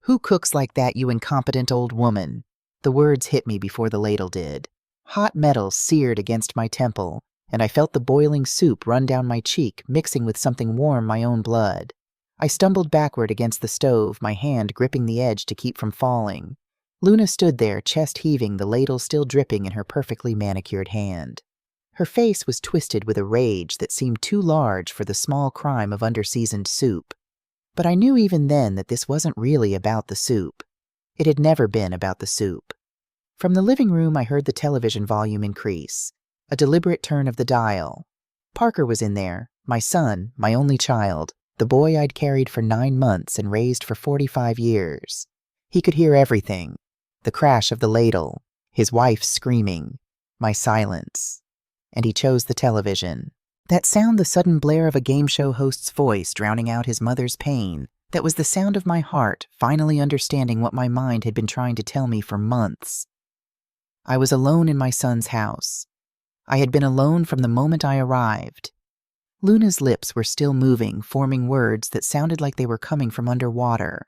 "Who cooks like that, you incompetent old woman?" The words hit me before the ladle did. Hot metal seared against my temple, and I felt the boiling soup run down my cheek, mixing with something warm, my own blood. I stumbled backward against the stove, my hand gripping the edge to keep from falling. Luna stood there, chest heaving, the ladle still dripping in her perfectly manicured hand. Her face was twisted with a rage that seemed too large for the small crime of underseasoned soup. But I knew even then that this wasn't really about the soup. It had never been about the soup. From the living room, I heard the television volume increase. A deliberate turn of the dial. Parker was in there, my son, my only child, the boy I'd carried for 9 months and raised for 45 years. He could hear everything. The crash of the ladle, his wife screaming, my silence. And he chose the television. That sound, the sudden blare of a game show host's voice drowning out his mother's pain, that was the sound of my heart finally understanding what my mind had been trying to tell me for months. I was alone in my son's house. I had been alone from the moment I arrived. Luna's lips were still moving, forming words that sounded like they were coming from underwater.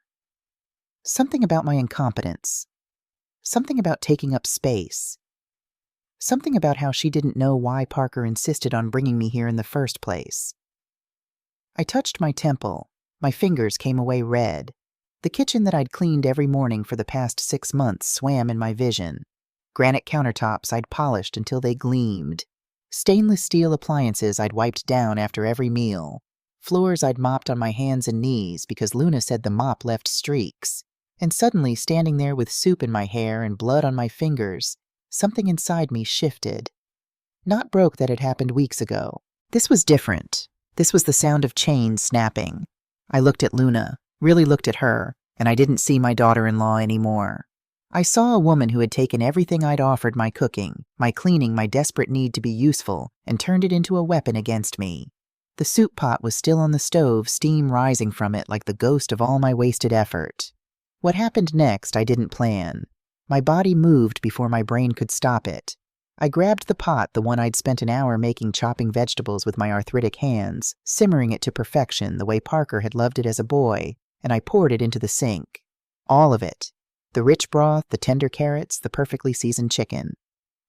Something about my incompetence. Something about taking up space. Something about how she didn't know why Parker insisted on bringing me here in the first place. I touched my temple. My fingers came away red. The kitchen that I'd cleaned every morning for the past 6 months swam in my vision. Granite countertops I'd polished until they gleamed. Stainless steel appliances I'd wiped down after every meal. Floors I'd mopped on my hands and knees because Luna said the mop left streaks. And suddenly, standing there with soup in my hair and blood on my fingers, something inside me shifted. Not broke that had happened weeks ago. This was different. This was the sound of chains snapping. I looked at Luna, really looked at her, and I didn't see my daughter-in-law anymore. I saw a woman who had taken everything I'd offered, my cooking, my cleaning, my desperate need to be useful, and turned it into a weapon against me. The soup pot was still on the stove, steam rising from it like the ghost of all my wasted effort. What happened next I didn't plan. My body moved before my brain could stop it. I grabbed the pot, the one I'd spent an hour making, chopping vegetables with my arthritic hands, simmering it to perfection the way Parker had loved it as a boy, and I poured it into the sink. All of it. The rich broth, the tender carrots, the perfectly seasoned chicken.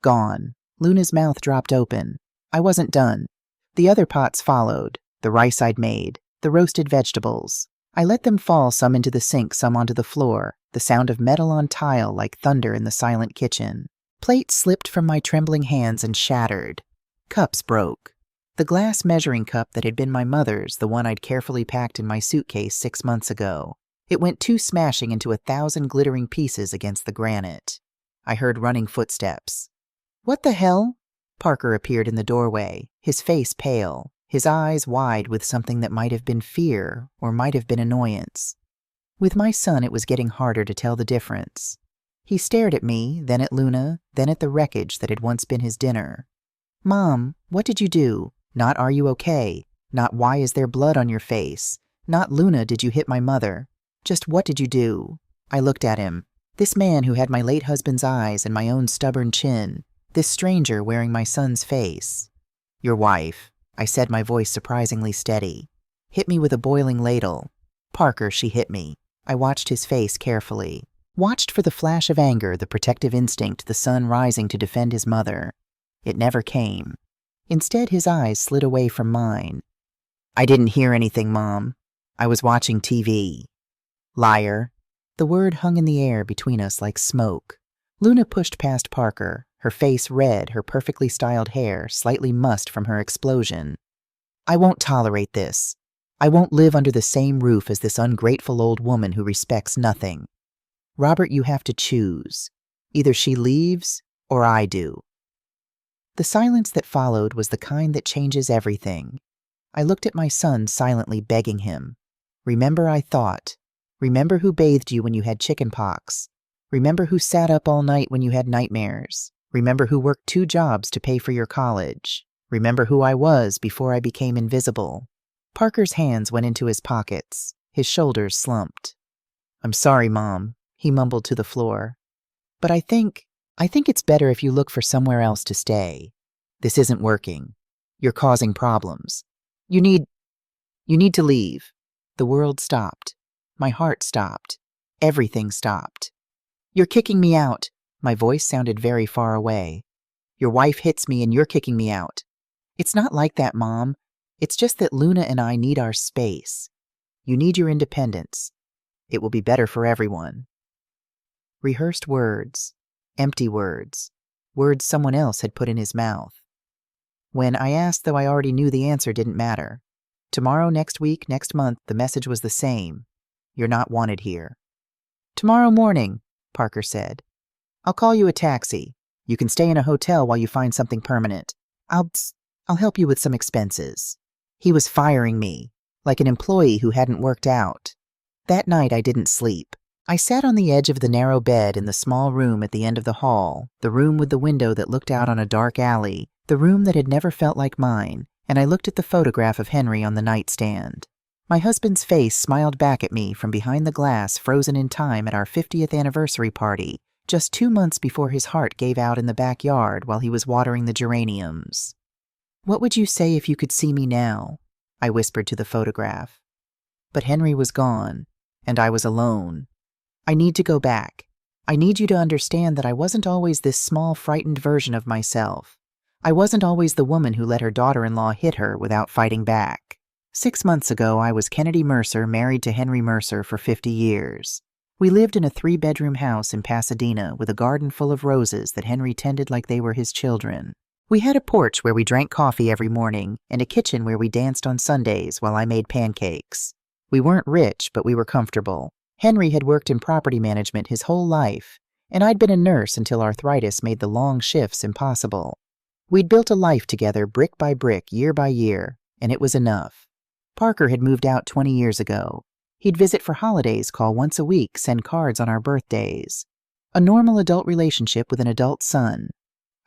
Gone. Luna's mouth dropped open. I wasn't done. The other pots followed. The rice I'd made. The roasted vegetables. I let them fall, some into the sink, some onto the floor, the sound of metal on tile like thunder in the silent kitchen. Plates slipped from my trembling hands and shattered. Cups broke. The glass measuring cup that had been my mother's, the one I'd carefully packed in my suitcase 6 months ago. It went smashing into 1,000 glittering pieces against the granite. I heard running footsteps. "What the hell?" Parker appeared in the doorway, his face pale, his eyes wide with something that might have been fear or might have been annoyance. With my son, it was getting harder to tell the difference. He stared at me, then at Luna, then at the wreckage that had once been his dinner. "Mom, what did you do? Not are you okay? Not why is there blood on your face? Not Luna, did you hit my mother? Just what did you do?" I looked at him. This man who had my late husband's eyes and my own stubborn chin. This stranger wearing my son's face. "Your wife," I said, my voice surprisingly steady. "Hit me with a boiling ladle. Parker, she hit me." I watched his face carefully. Watched for the flash of anger, the protective instinct, the son rising to defend his mother. It never came. Instead, his eyes slid away from mine. "I didn't hear anything, Mom. I was watching TV." "Liar." The word hung in the air between us like smoke. Luna pushed past Parker, her face red, her perfectly styled hair slightly mussed from her explosion. "I won't tolerate this. I won't live under the same roof as this ungrateful old woman who respects nothing. Robert, you have to choose. Either she leaves or I do." The silence that followed was the kind that changes everything. I looked at my son, silently begging him. "Remember," I thought. "Remember who bathed you when you had chicken pox. Remember who sat up all night when you had nightmares. Remember who worked 2 jobs to pay for your college. Remember who I was before I became invisible." Parker's hands went into his pockets. His shoulders slumped. "I'm sorry, Mom," he mumbled to the floor. "But I think it's better if you look for somewhere else to stay. This isn't working. You're causing problems. You need to leave." The world stopped. My heart stopped. Everything stopped. "You're kicking me out." My voice sounded very far away. "Your wife hits me and you're kicking me out." "It's not like that, Mom. It's just that Luna and I need our space. You need your independence. It will be better for everyone." Rehearsed words. Empty words. Words someone else had put in his mouth. When I asked, though I already knew the answer didn't matter. Tomorrow, next week, next month, the message was the same. "You're not wanted here." "Tomorrow morning," Parker said. "I'll call you a taxi. You can stay in a hotel while you find something permanent. I'll help you with some expenses." He was firing me, like an employee who hadn't worked out. That night I didn't sleep. I sat on the edge of the narrow bed in the small room at the end of the hall, the room with the window that looked out on a dark alley, the room that had never felt like mine, and I looked at the photograph of Henry on the nightstand. My husband's face smiled back at me from behind the glass frozen in time at our 50th anniversary party, just 2 months before his heart gave out in the backyard while he was watering the geraniums. "What would you say if you could see me now?" I whispered to the photograph. But Henry was gone, and I was alone. "I need to go back. I need you to understand that I wasn't always this small, frightened version of myself. I wasn't always the woman who let her daughter-in-law hit her without fighting back. 6 months ago, I was Kennedy Mercer, married to Henry Mercer for 50 years. We lived in a 3-bedroom house in Pasadena with a garden full of roses that Henry tended like they were his children. We had a porch where we drank coffee every morning and a kitchen where we danced on Sundays while I made pancakes. We weren't rich, but we were comfortable. Henry had worked in property management his whole life, and I'd been a nurse until arthritis made the long shifts impossible. We'd built a life together brick by brick, year by year, and it was enough. Parker had moved out 20 years ago. He'd visit for holidays, call once a week, send cards on our birthdays. A normal adult relationship with an adult son.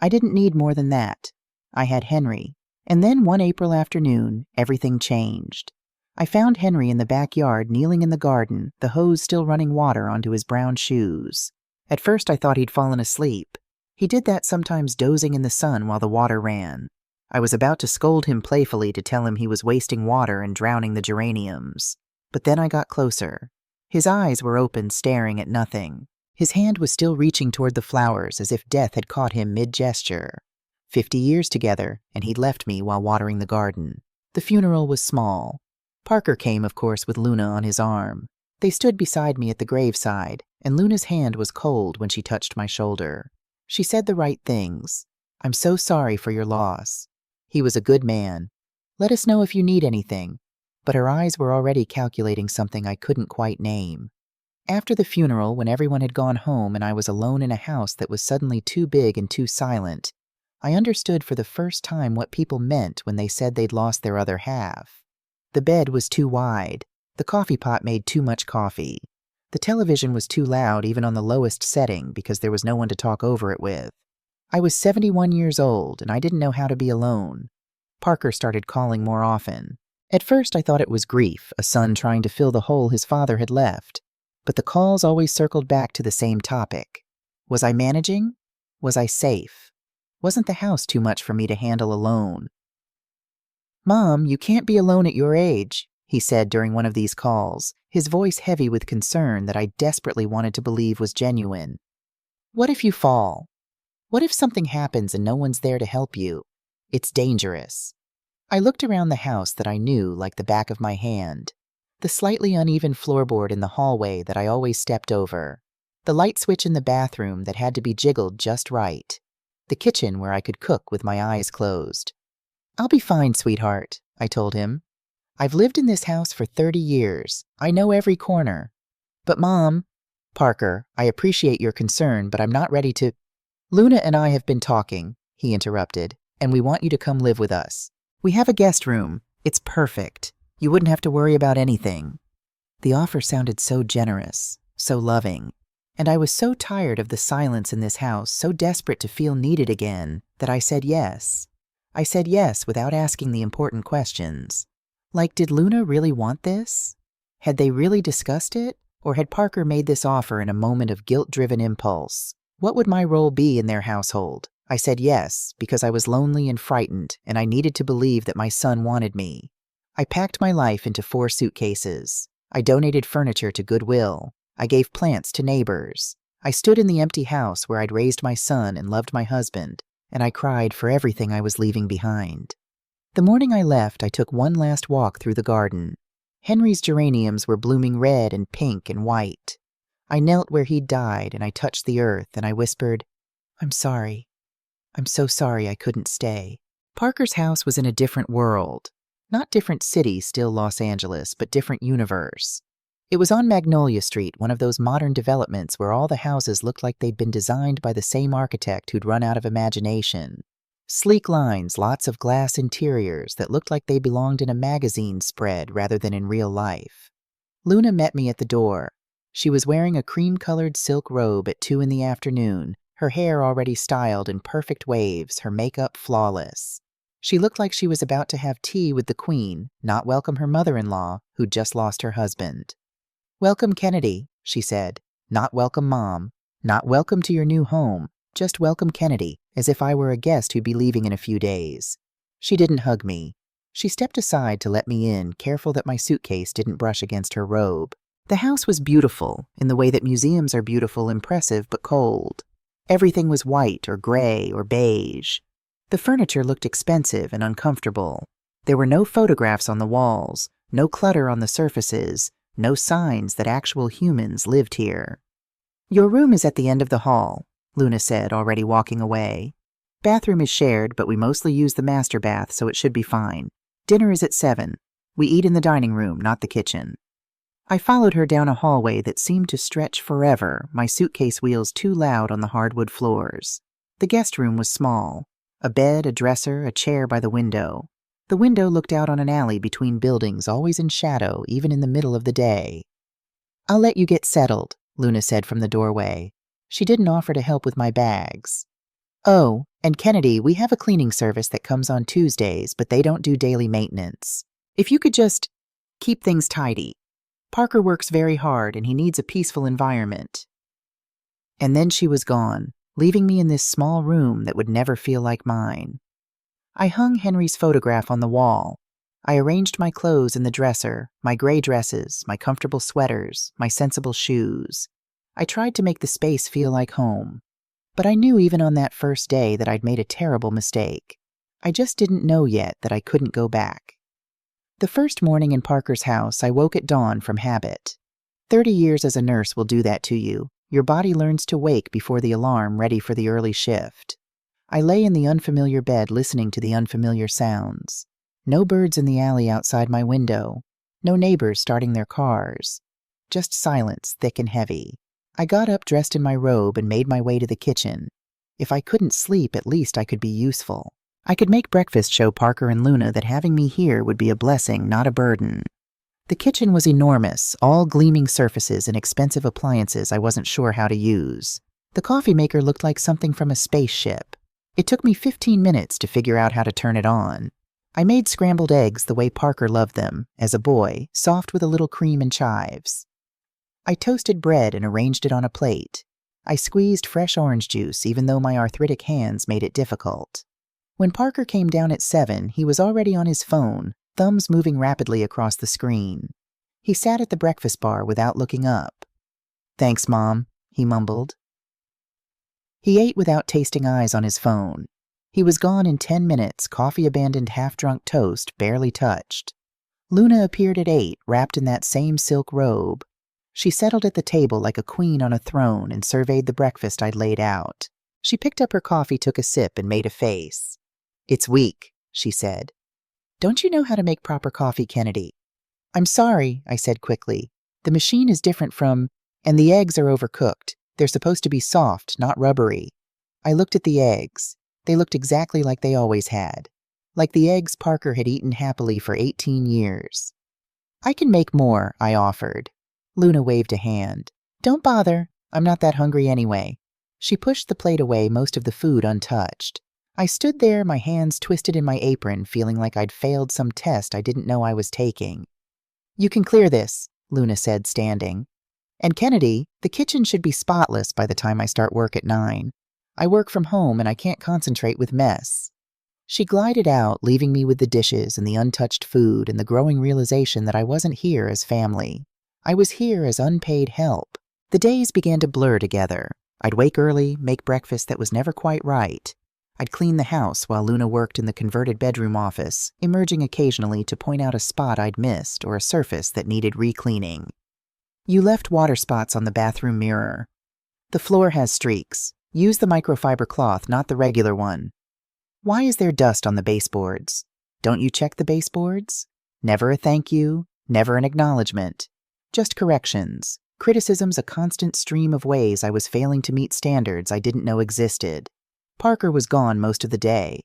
I didn't need more than that. I had Henry. And then one April afternoon, everything changed. I found Henry in the backyard, kneeling in the garden, the hose still running water onto his brown shoes. At first I thought he'd fallen asleep. He did that sometimes, dozing in the sun while the water ran. I was about to scold him playfully to tell him he was wasting water and drowning the geraniums. But then I got closer. His eyes were open, staring at nothing. His hand was still reaching toward the flowers as if death had caught him mid-gesture. 50 years together, and he'd left me while watering the garden. The funeral was small. Parker came, of course, with Luna on his arm. They stood beside me at the graveside, and Luna's hand was cold when she touched my shoulder. She said the right things. "I'm so sorry for your loss. He was a good man. Let us know if you need anything." But her eyes were already calculating something I couldn't quite name. After the funeral, when everyone had gone home and I was alone in a house that was suddenly too big and too silent, I understood for the first time what people meant when they said they'd lost their other half. The bed was too wide. The coffee pot made too much coffee. The television was too loud even on the lowest setting because there was no one to talk over it with. I was 71 years old and I didn't know how to be alone. Parker started calling more often. At first I thought it was grief, a son trying to fill the hole his father had left. But the calls always circled back to the same topic. Was I managing? Was I safe? Wasn't the house too much for me to handle alone? "Mom, you can't be alone at your age," he said during one of these calls, his voice heavy with concern that I desperately wanted to believe was genuine. "What if you fall? What if something happens and no one's there to help you? It's dangerous." I looked around the house that I knew like the back of my hand. The slightly uneven floorboard in the hallway that I always stepped over. The light switch in the bathroom that had to be jiggled just right. The kitchen where I could cook with my eyes closed. "I'll be fine, sweetheart," I told him. "I've lived in this house for 30 years. I know every corner." "But Mom..." "Parker, I appreciate your concern, but I'm not ready to..." "Luna and I have been talking," he interrupted, "and we want you to come live with us. We have a guest room. It's perfect. You wouldn't have to worry about anything." The offer sounded so generous, so loving, and I was so tired of the silence in this house, so desperate to feel needed again, that I said yes. I said yes without asking the important questions. Like, did Luna really want this? Had they really discussed it? Or had Parker made this offer in a moment of guilt-driven impulse? What would my role be in their household? I said yes, because I was lonely and frightened, and I needed to believe that my son wanted me. I packed my life into 4 suitcases. I donated furniture to Goodwill. I gave plants to neighbors. I stood in the empty house where I'd raised my son and loved my husband, and I cried for everything I was leaving behind. The morning I left, I took one last walk through the garden. Henry's geraniums were blooming red and pink and white. I knelt where he'd died, and I touched the earth, and I whispered, "I'm sorry. I'm so sorry I couldn't stay." Parker's house was in a different world. Not different city, still Los Angeles, but different universe. It was on Magnolia Street, one of those modern developments where all the houses looked like they'd been designed by the same architect who'd run out of imagination. Sleek lines, lots of glass interiors that looked like they belonged in a magazine spread rather than in real life. Luna met me at the door. She was wearing a cream-colored silk robe at 2 in the afternoon, her hair already styled in perfect waves, her makeup flawless. She looked like she was about to have tea with the Queen, not welcome her mother-in-law, who'd just lost her husband. "Welcome, Kennedy," she said. "Not welcome, Mom. Not welcome to your new home. Just welcome, Kennedy, as if I were a guest who'd be leaving in a few days." She didn't hug me. She stepped aside to let me in, careful that my suitcase didn't brush against her robe. The house was beautiful, in the way that museums are beautiful, impressive, but cold. Everything was white or gray or beige. The furniture looked expensive and uncomfortable. There were no photographs on the walls, no clutter on the surfaces, no signs that actual humans lived here. "Your room is at the end of the hall," Luna said, already walking away. "Bathroom is shared, but we mostly use the master bath, so it should be fine. Dinner is at 7. We eat in the dining room, not the kitchen." I followed her down a hallway that seemed to stretch forever, my suitcase wheels too loud on the hardwood floors. The guest room was small. A bed, a dresser, a chair by the window. The window looked out on an alley between buildings, always in shadow, even in the middle of the day. "I'll let you get settled," Luna said from the doorway. She didn't offer to help with my bags. "Oh, and Kennedy, we have a cleaning service that comes on Tuesdays, but they don't do daily maintenance. If you could just keep things tidy. Parker works very hard, and he needs a peaceful environment." And then she was gone, leaving me in this small room that would never feel like mine. I hung Henry's photograph on the wall. I arranged my clothes in the dresser, my gray dresses, my comfortable sweaters, my sensible shoes. I tried to make the space feel like home. But I knew even on that first day that I'd made a terrible mistake. I just didn't know yet that I couldn't go back. The first morning in Parker's house, I woke at dawn from habit. 30 years as a nurse will do that to you. Your body learns to wake before the alarm, ready for the early shift. I lay in the unfamiliar bed listening to the unfamiliar sounds. No birds in the alley outside my window. No neighbors starting their cars. Just silence, thick and heavy. I got up dressed in my robe and made my way to the kitchen. If I couldn't sleep, at least I could be useful. I could make breakfast show Parker and Luna that having me here would be a blessing, not a burden. The kitchen was enormous, all gleaming surfaces and expensive appliances I wasn't sure how to use. The coffee maker looked like something from a spaceship. It took me 15 minutes to figure out how to turn it on. I made scrambled eggs the way Parker loved them, as a boy, soft with a little cream and chives. I toasted bread and arranged it on a plate. I squeezed fresh orange juice, even though my arthritic hands made it difficult. When Parker came down at 7, he was already on his phone, thumbs moving rapidly across the screen. He sat at the breakfast bar without looking up. "Thanks, Mom," he mumbled. He ate without tasting eyes on his phone. He was gone in 10 minutes, coffee-abandoned half-drunk toast barely touched. Luna appeared at 8, wrapped in that same silk robe. She settled at the table like a queen on a throne and surveyed the breakfast I'd laid out. She picked up her coffee, took a sip, and made a face. "It's weak," she said. "Don't you know how to make proper coffee, Kennedy?" "I'm sorry," I said quickly. "The machine is different from... and the eggs are overcooked. They're supposed to be soft, not rubbery." I looked at the eggs. They looked exactly like they always had. Like the eggs Parker had eaten happily for 18 years. "I can make more," I offered. Luna waved a hand. "Don't bother. I'm not that hungry anyway." She pushed the plate away, most of the food untouched. I stood there, my hands twisted in my apron, feeling like I'd failed some test I didn't know I was taking. "You can clear this," Luna said, standing. "And Kennedy, the kitchen should be spotless by the time I start work at 9. I work from home and I can't concentrate with mess." She glided out, leaving me with the dishes and the untouched food and the growing realization that I wasn't here as family. I was here as unpaid help. The days began to blur together. I'd wake early, make breakfast that was never quite right. I'd clean the house while Luna worked in the converted bedroom office, emerging occasionally to point out a spot I'd missed or a surface that needed re-cleaning. You left water spots on the bathroom mirror. The floor has streaks. Use the microfiber cloth, not the regular one. Why is there dust on the baseboards? Don't you check the baseboards? Never a thank you, never an acknowledgement. Just corrections. Criticism's a constant stream of ways I was failing to meet standards I didn't know existed. Parker was gone most of the day.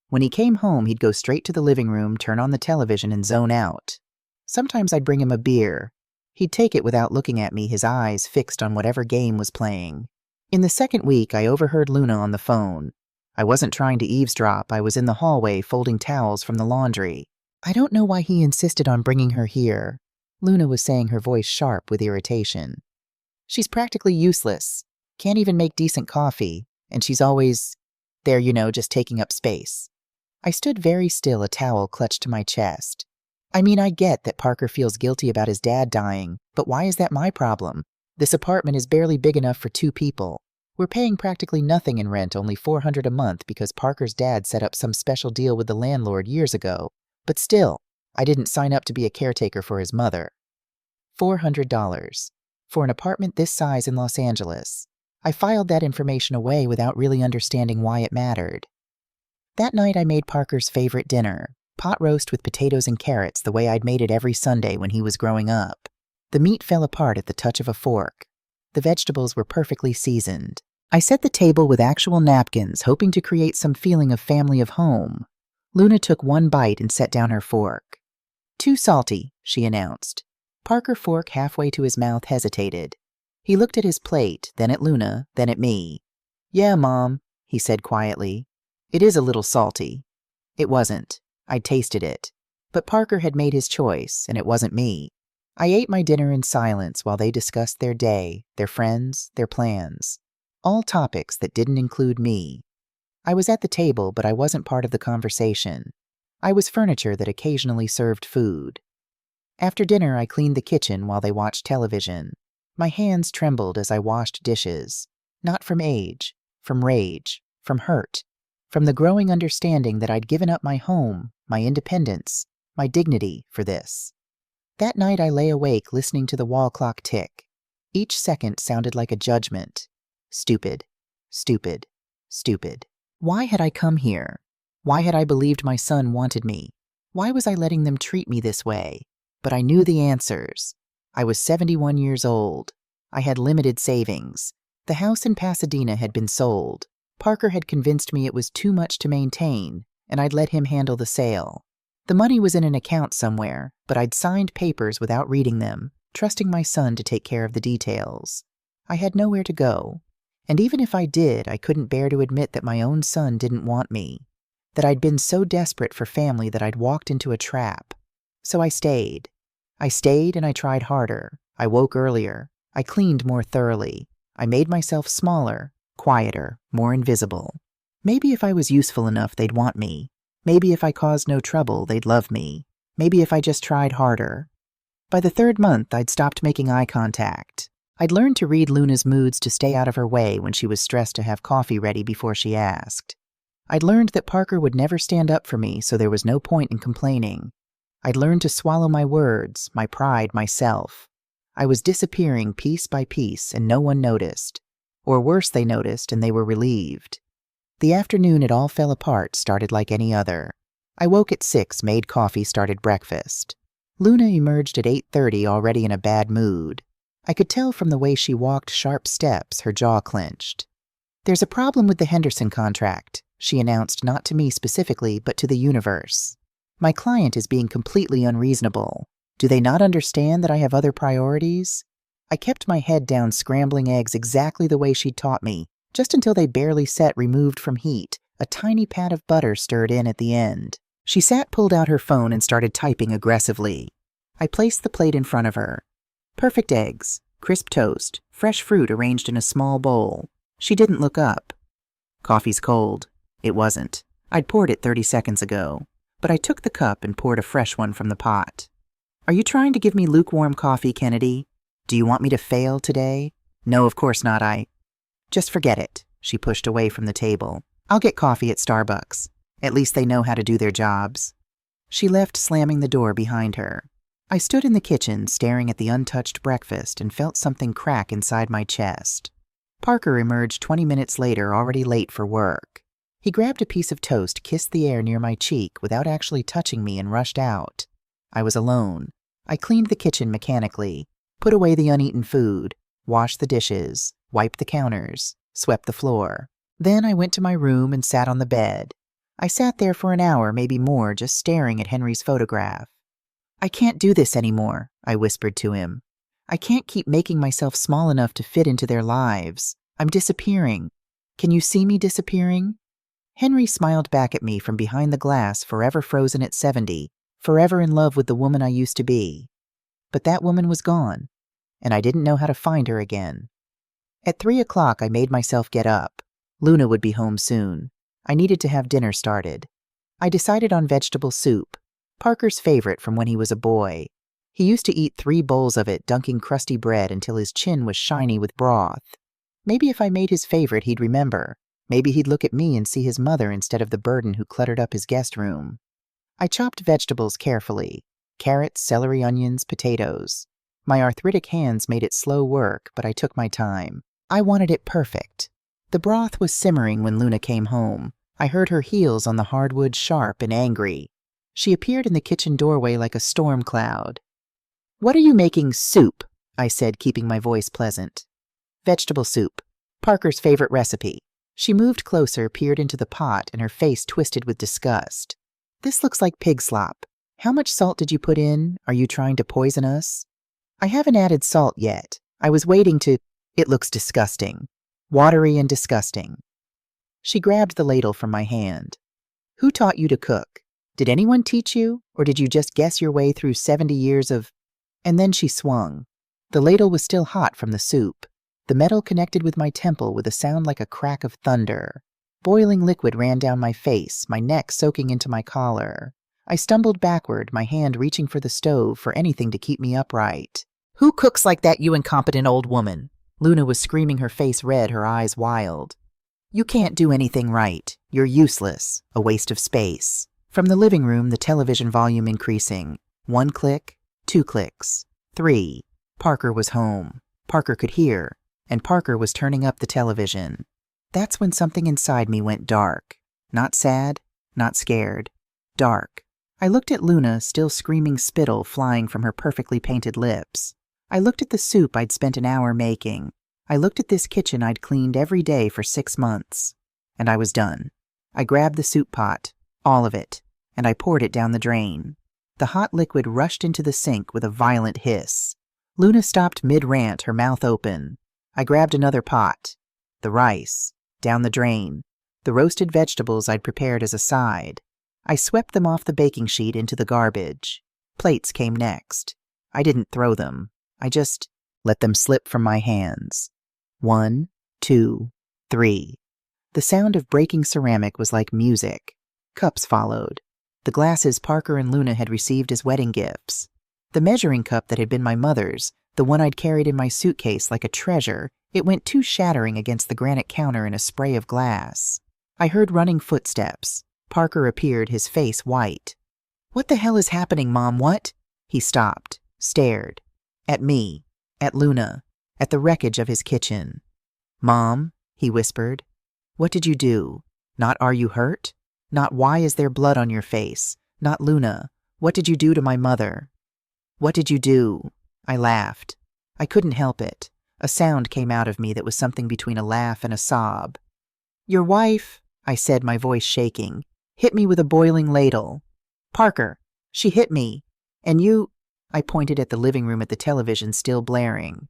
When he came home, he'd go straight to the living room, turn on the television, and zone out. Sometimes I'd bring him a beer. He'd take it without looking at me, his eyes fixed on whatever game was playing. In the second week, I overheard Luna on the phone. I wasn't trying to eavesdrop. I was in the hallway folding towels from the laundry. I don't know why he insisted on bringing her here. Luna was saying, her voice sharp with irritation. She's practically useless. Can't even make decent coffee. And she's always there, just taking up space. I stood very still, a towel clutched to my chest. I mean, I get that Parker feels guilty about his dad dying, but why is that my problem? This apartment is barely big enough for 2 people. We're paying practically nothing in rent, only $400 a month because Parker's dad set up some special deal with the landlord years ago. But still, I didn't sign up to be a caretaker for his mother. $400. For an apartment this size in Los Angeles. I filed that information away without really understanding why it mattered. That night I made Parker's favorite dinner, pot roast with potatoes and carrots the way I'd made it every Sunday when he was growing up. The meat fell apart at the touch of a fork. The vegetables were perfectly seasoned. I set the table with actual napkins, hoping to create some feeling of family of home. Luna took one bite and set down her fork. "Too salty," she announced. Parker, fork halfway to his mouth, hesitated. He looked at his plate, then at Luna, then at me. "Yeah, Mom," he said quietly. "It is a little salty." It wasn't. I'd tasted it. But Parker had made his choice, and it wasn't me. I ate my dinner in silence while they discussed their day, their friends, their plans. All topics that didn't include me. I was at the table, but I wasn't part of the conversation. I was furniture that occasionally served food. After dinner, I cleaned the kitchen while they watched television. My hands trembled as I washed dishes. Not from age, from rage, from hurt, from the growing understanding that I'd given up my home, my independence, my dignity for this. That night I lay awake listening to the wall clock tick. Each second sounded like a judgment. Stupid, stupid, stupid. Why had I come here? Why had I believed my son wanted me? Why was I letting them treat me this way? But I knew the answers. I was 71 years old. I had limited savings. The house in Pasadena had been sold. Parker had convinced me it was too much to maintain, and I'd let him handle the sale. The money was in an account somewhere, but I'd signed papers without reading them, trusting my son to take care of the details. I had nowhere to go. And even if I did, I couldn't bear to admit that my own son didn't want me. That I'd been so desperate for family that I'd walked into a trap. So I stayed. I stayed and I tried harder. I woke earlier. I cleaned more thoroughly. I made myself smaller, quieter, more invisible. Maybe if I was useful enough, they'd want me. Maybe if I caused no trouble, they'd love me. Maybe if I just tried harder. By the 3rd month, I'd stopped making eye contact. I'd learned to read Luna's moods to stay out of her way when she was stressed to have coffee ready before she asked. I'd learned that Parker would never stand up for me, so there was no point in complaining. I'd learned to swallow my words, my pride, myself. I was disappearing piece by piece, and no one noticed. Or worse, they noticed, and they were relieved. The afternoon it all fell apart started like any other. I woke at 6, made coffee, started breakfast. Luna emerged at 8:30 already in a bad mood. I could tell from the way she walked sharp steps, her jaw clenched. "There's a problem with the Henderson contract," she announced, not to me specifically, but to the universe. "My client is being completely unreasonable. Do they not understand that I have other priorities?" I kept my head down, scrambling eggs exactly the way she'd taught me, just until they barely set, removed from heat, a tiny pat of butter stirred in at the end. She sat, pulled out her phone, and started typing aggressively. I placed the plate in front of her. Perfect eggs, crisp toast, fresh fruit arranged in a small bowl. She didn't look up. "Coffee's cold." It wasn't. I'd poured it 30 seconds ago. But I took the cup and poured a fresh one from the pot. "Are you trying to give me lukewarm coffee, Kennedy? Do you want me to fail today? No, of course not. Just forget it. She pushed away from the table. I'll get coffee at Starbucks. At least they know how to do their jobs. She left, slamming the door behind her. I stood in the kitchen, staring at the untouched breakfast, and felt something crack inside my chest. Parker emerged 20 minutes later, already late for work. He grabbed a piece of toast, kissed the air near my cheek without actually touching me, and rushed out. I was alone. I cleaned the kitchen mechanically, put away the uneaten food, washed the dishes, wiped the counters, swept the floor. Then I went to my room and sat on the bed. I sat there for an hour, maybe more, just staring at Henry's photograph. I can't do this anymore, I whispered to him. I can't keep making myself small enough to fit into their lives. I'm disappearing. Can you see me disappearing? Henry smiled back at me from behind the glass, forever frozen at 70, forever in love with the woman I used to be. But that woman was gone, and I didn't know how to find her again. At 3 o'clock, I made myself get up. Luna would be home soon. I needed to have dinner started. I decided on vegetable soup, Parker's favorite from when he was a boy. He used to eat 3 bowls of it, dunking crusty bread until his chin was shiny with broth. Maybe if I made his favorite, he'd remember. Maybe he'd look at me and see his mother instead of the burden who cluttered up his guest room. I chopped vegetables carefully. Carrots, celery, onions, potatoes. My arthritic hands made it slow work, but I took my time. I wanted it perfect. The broth was simmering when Luna came home. I heard her heels on the hardwood, sharp and angry. She appeared in the kitchen doorway like a storm cloud. "What are you making? Soup," I said, keeping my voice pleasant. "Vegetable soup. Parker's favorite recipe." She moved closer, peered into the pot, and her face twisted with disgust. "This looks like pig slop. How much salt did you put in? Are you trying to poison us?" "I haven't added salt yet. I was waiting to—" "It looks disgusting. Watery and disgusting." She grabbed the ladle from my hand. "Who taught you to cook? Did anyone teach you, or did you just guess your way through 70 years of—" And then she swung. The ladle was still hot from the soup. The metal connected with my temple with a sound like a crack of thunder. Boiling liquid ran down my face, my neck soaking into my collar. I stumbled backward, my hand reaching for the stove, for anything to keep me upright. "Who cooks like that, you incompetent old woman?" Luna was screaming, her face red, her eyes wild. "You can't do anything right. You're useless. A waste of space." From the living room, the television volume increasing. 1 click, 2 clicks, 3. Parker was home. Parker could hear, and Parker was turning up the television. That's when something inside me went dark. Not sad, not scared. Dark. I looked at Luna, still screaming, spittle flying from her perfectly painted lips. I looked at the soup I'd spent an hour making. I looked at this kitchen I'd cleaned every day for 6 months. And I was done. I grabbed the soup pot, all of it, and I poured it down the drain. The hot liquid rushed into the sink with a violent hiss. Luna stopped mid-rant, her mouth open. I grabbed another pot. The rice, down the drain. The roasted vegetables I'd prepared as a side. I swept them off the baking sheet into the garbage. Plates came next. I didn't throw them. I just let them slip from my hands. 1, 2, 3. The sound of breaking ceramic was like music. Cups followed. The glasses Parker and Luna had received as wedding gifts. The measuring cup that had been my mother's, the one I'd carried in my suitcase like a treasure, it went to shattering against the granite counter in a spray of glass. I heard running footsteps. Parker appeared, his face white. "What the hell is happening, Mom? What?" He stopped, stared. At me, at Luna, at the wreckage of his kitchen. "Mom," he whispered, "what did you do? Not are you hurt? Not why is there blood on your face? Not Luna, what did you do to my mother?" "What did you do?" I laughed. I couldn't help it. A sound came out of me that was something between a laugh and a sob. "Your wife," I said, my voice shaking, "hit me with a boiling ladle. Parker, she hit me. And you—" I pointed at the living room at the television still blaring.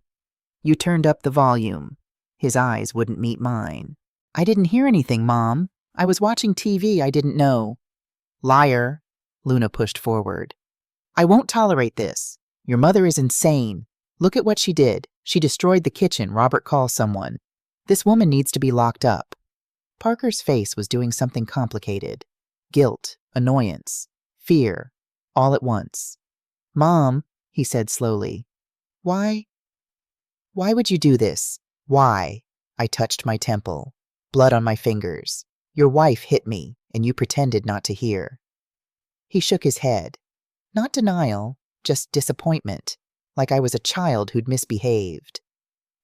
"You turned up the volume." His eyes wouldn't meet mine. "I didn't hear anything, Mom. I was watching TV. I didn't know." "Liar," Luna pushed forward. "I won't tolerate this. Your mother is insane. Look at what she did. She destroyed the kitchen. Robert, call someone. This woman needs to be locked up." Parker's face was doing something complicated. Guilt, annoyance, fear, all at once. "Mom," he said slowly, Why would you do this? Why? I touched my temple. Blood on my fingers. Your wife hit me, and you pretended not to hear. He shook his head. Not denial, just disappointment, like I was a child who'd misbehaved.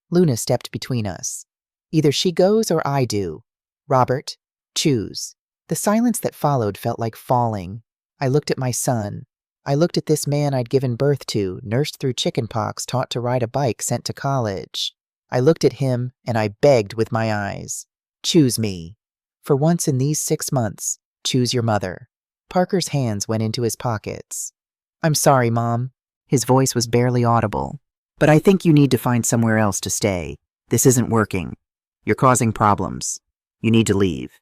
Luna stepped between us. Either she goes or I do. Robert, choose. The silence that followed felt like falling. I looked at my son. I looked at this man I'd given birth to, nursed through chickenpox, taught to ride a bike, sent to college. I looked at him, and I begged with my eyes. Choose me. For once in these 6 months, choose your mother. Parker's hands went into his pockets. I'm sorry, Mom. His voice was barely audible. But I think you need to find somewhere else to stay. This isn't working. You're causing problems. You need to leave.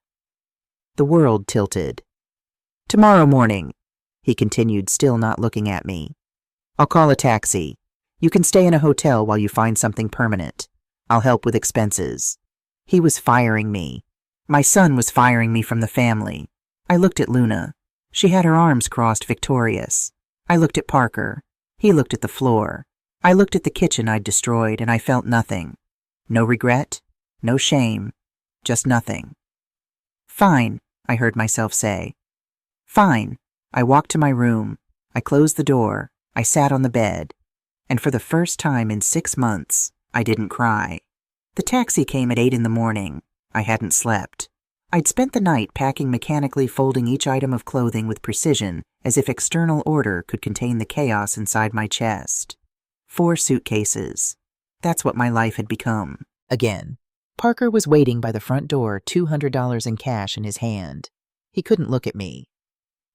The world tilted. Tomorrow morning, he continued, still not looking at me. I'll call a taxi. You can stay in a hotel while you find something permanent. I'll help with expenses. He was firing me. My son was firing me from the family. I looked at Luna. She had her arms crossed, victorious. I looked at Parker. He looked at the floor. I looked at the kitchen I'd destroyed, and I felt nothing. No regret, no shame, just nothing. Fine, I heard myself say. Fine. I walked to my room. I closed the door. I sat on the bed. And for the first time in 6 months, I didn't cry. The taxi came at 8 in the morning. I hadn't slept. I'd spent the night packing, mechanically folding each item of clothing with precision, as if external order could contain the chaos inside my chest. 4 suitcases. That's what my life had become. Again. Parker was waiting by the front door, $200 in cash in his hand. He couldn't look at me.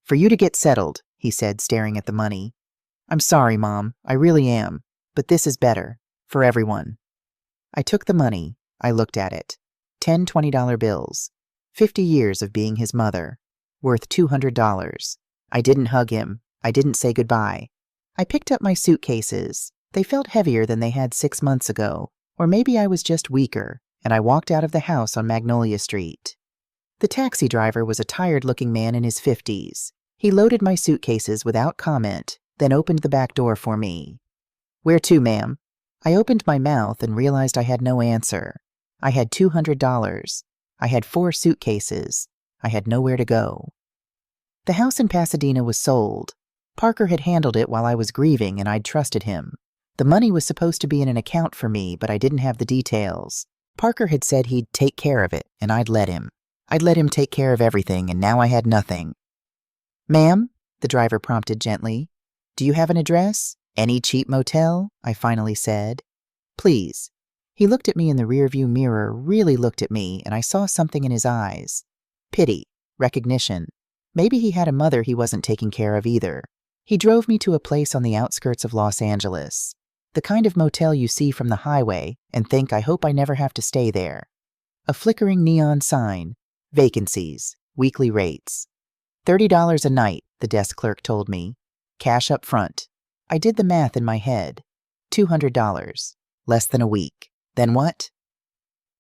For you to get settled, he said, staring at the money. I'm sorry, Mom. I really am. But this is better. For everyone. I took the money. I looked at it. 10 $20 bills. 50 years of being his mother. Worth $200. I didn't hug him. I didn't say goodbye. I picked up my suitcases. They felt heavier than they had 6 months ago. Or maybe I was just weaker, and I walked out of the house on Magnolia Street. The taxi driver was a tired-looking man in his 50s. He loaded my suitcases without comment, then opened the back door for me. Where to, ma'am? I opened my mouth and realized I had no answer. I had $200. I had 4 suitcases. I had nowhere to go. The house in Pasadena was sold. Parker had handled it while I was grieving, and I'd trusted him. The money was supposed to be in an account for me, but I didn't have the details. Parker had said he'd take care of it, and I'd let him. I'd let him take care of everything, and now I had nothing. Ma'am, the driver prompted gently. Do you have an address? Any cheap motel? I finally said. Please. He looked at me in the rearview mirror, really looked at me, and I saw something in his eyes. Pity. Recognition. Maybe he had a mother he wasn't taking care of either. He drove me to a place on the outskirts of Los Angeles. The kind of motel you see from the highway and think, I hope I never have to stay there. A flickering neon sign. Vacancies. Weekly rates. $30 a night, the desk clerk told me. Cash up front. I did the math in my head. $200. Less than a week. Then what?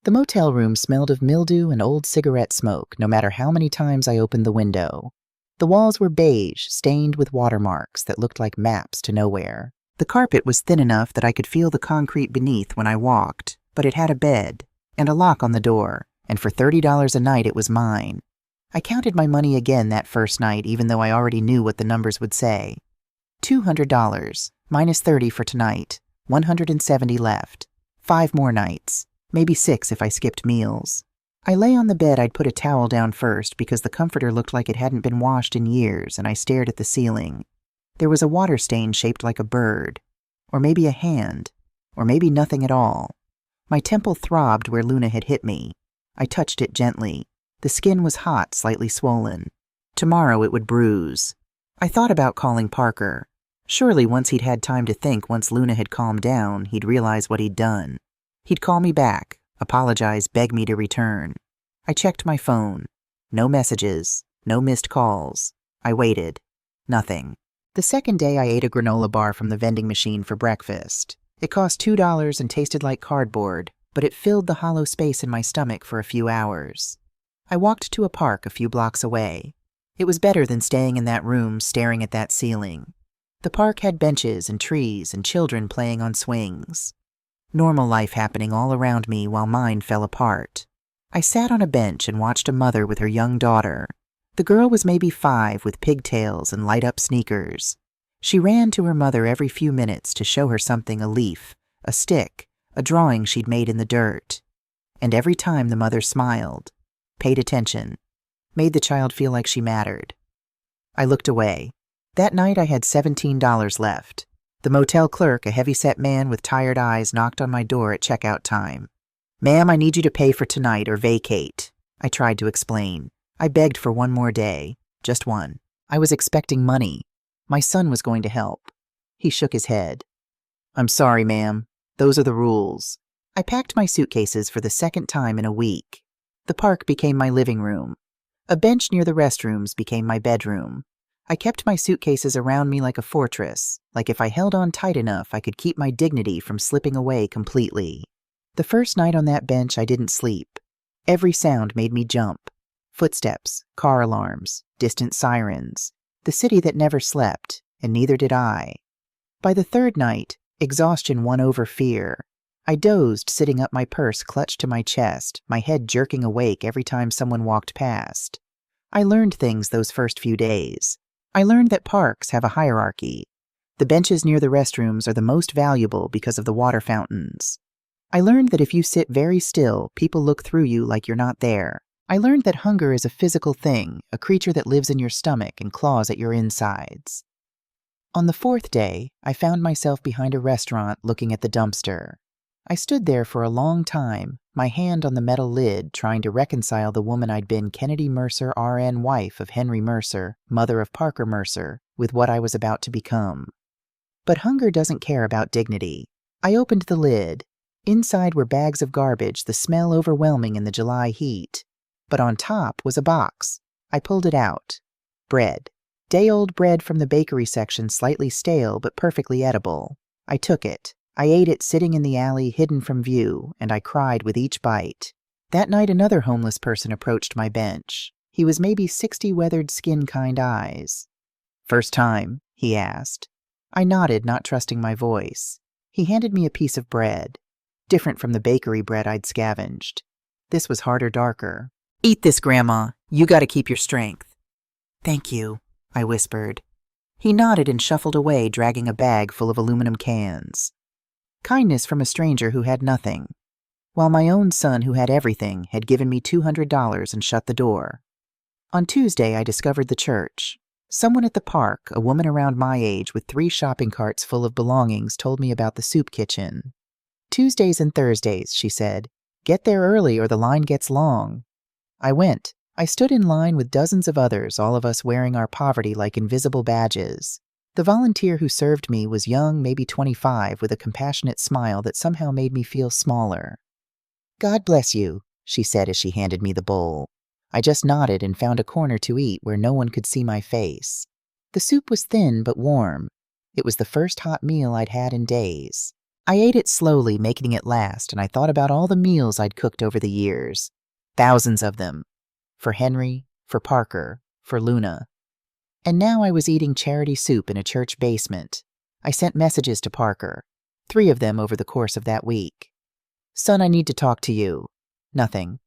The motel room smelled of mildew and old cigarette smoke, no matter how many times I opened the window. The walls were beige, stained with watermarks that looked like maps to nowhere. The carpet was thin enough that I could feel the concrete beneath when I walked, but it had a bed and a lock on the door, and for $30 a night it was mine. I counted my money again that first night, even though I already knew what the numbers would say. $200, minus 30 for tonight, 170 left. 5 more nights, maybe 6 if I skipped meals. I lay on the bed. I'd put a towel down first because the comforter looked like it hadn't been washed in years, and I stared at the ceiling. There was a water stain shaped like a bird, or maybe a hand, or maybe nothing at all. My temple throbbed where Luna had hit me. I touched it gently. The skin was hot, slightly swollen. Tomorrow it would bruise. I thought about calling Parker. Surely once he'd had time to think, once Luna had calmed down, he'd realize what he'd done. He'd call me back, apologize, beg me to return. I checked my phone. No messages, no missed calls. I waited. Nothing. The second day I ate a granola bar from the vending machine for breakfast. It cost $2 and tasted like cardboard, but it filled the hollow space in my stomach for a few hours. I walked to a park a few blocks away. It was better than staying in that room staring at that ceiling. The park had benches and trees and children playing on swings. Normal life happening all around me while mine fell apart. I sat on a bench and watched a mother with her young daughter. The girl was maybe 5 with pigtails and light-up sneakers. She ran to her mother every few minutes to show her something, a leaf, a stick, a drawing she'd made in the dirt. And every time the mother smiled, paid attention, made the child feel like she mattered. I looked away. That night I had $17 left. The motel clerk, a heavy-set man with tired eyes, knocked on my door at checkout time. "Ma'am, I need you to pay for tonight or vacate." I tried to explain. I begged for one more day. Just one. I was expecting money. My son was going to help. He shook his head. "I'm sorry, ma'am. Those are the rules." I packed my suitcases for the second time in a week. The park became my living room. A bench near the restrooms became my bedroom. I kept my suitcases around me like a fortress, like if I held on tight enough I could keep my dignity from slipping away completely. The first night on that bench I didn't sleep. Every sound made me jump. Footsteps, car alarms, distant sirens. The city that never slept, and neither did I. By the third night, exhaustion won over fear. I dozed, sitting up, my purse clutched to my chest, my head jerking awake every time someone walked past. I learned things those first few days. I learned that parks have a hierarchy. The benches near the restrooms are the most valuable because of the water fountains. I learned that if you sit very still, people look through you like you're not there. I learned that hunger is a physical thing, a creature that lives in your stomach and claws at your insides. On the fourth day, I found myself behind a restaurant looking at the dumpster. I stood there for a long time, my hand on the metal lid, trying to reconcile the woman I'd been, Kennedy Mercer, RN, wife of Henry Mercer, mother of Parker Mercer, with what I was about to become. But hunger doesn't care about dignity. I opened the lid. Inside were bags of garbage, the smell overwhelming in the July heat. But on top was a box. I pulled it out. Bread. Day-old bread from the bakery section, slightly stale but perfectly edible. I took it. I ate it sitting in the alley, hidden from view, and I cried with each bite. That night another homeless person approached my bench. He was maybe 60, weathered skin, kind eyes. "First time?" he asked. I nodded, not trusting my voice. He handed me a piece of bread. Different from the bakery bread I'd scavenged. This was harder, darker. "Eat this, Grandma. You gotta keep your strength." "Thank you," I whispered. He nodded and shuffled away, dragging a bag full of aluminum cans. Kindness from a stranger who had nothing, while my own son, who had everything, had given me $200 and shut the door. On Tuesday, I discovered the church. Someone at the park, a woman around my age with 3 shopping carts full of belongings, told me about the soup kitchen. "Tuesdays and Thursdays," she said. "Get there early or the line gets long." I went. I stood in line with dozens of others, all of us wearing our poverty like invisible badges. The volunteer who served me was young, maybe 25, with a compassionate smile that somehow made me feel smaller. "God bless you," she said as she handed me the bowl. I just nodded and found a corner to eat where no one could see my face. The soup was thin but warm. It was the first hot meal I'd had in days. I ate it slowly, making it last, and I thought about all the meals I'd cooked over the years. Thousands of them. For Henry, for Parker, for Luna. And now I was eating charity soup in a church basement. I sent messages to Parker, 3 of them over the course of that week. "Son, I need to talk to you." Nothing.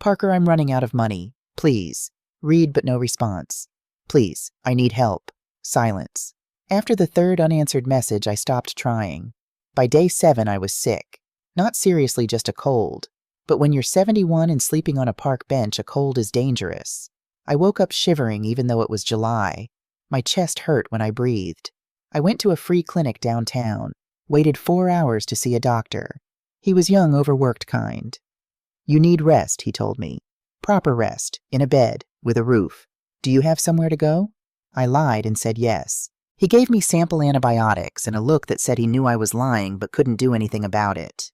"Parker, I'm running out of money. Please." Read but no response. "Please, I need help." Silence. After the 3rd unanswered message, I stopped trying. By day 7, I was sick. Not seriously, just a cold. But when you're 71 and sleeping on a park bench, a cold is dangerous. I woke up shivering even though it was July. My chest hurt when I breathed. I went to a free clinic downtown, waited 4 hours to see a doctor. He was young, overworked kind. "You need rest," he told me. "Proper rest, in a bed, with a roof. Do you have somewhere to go?" I lied and said yes. He gave me sample antibiotics and a look that said he knew I was lying but couldn't do anything about it.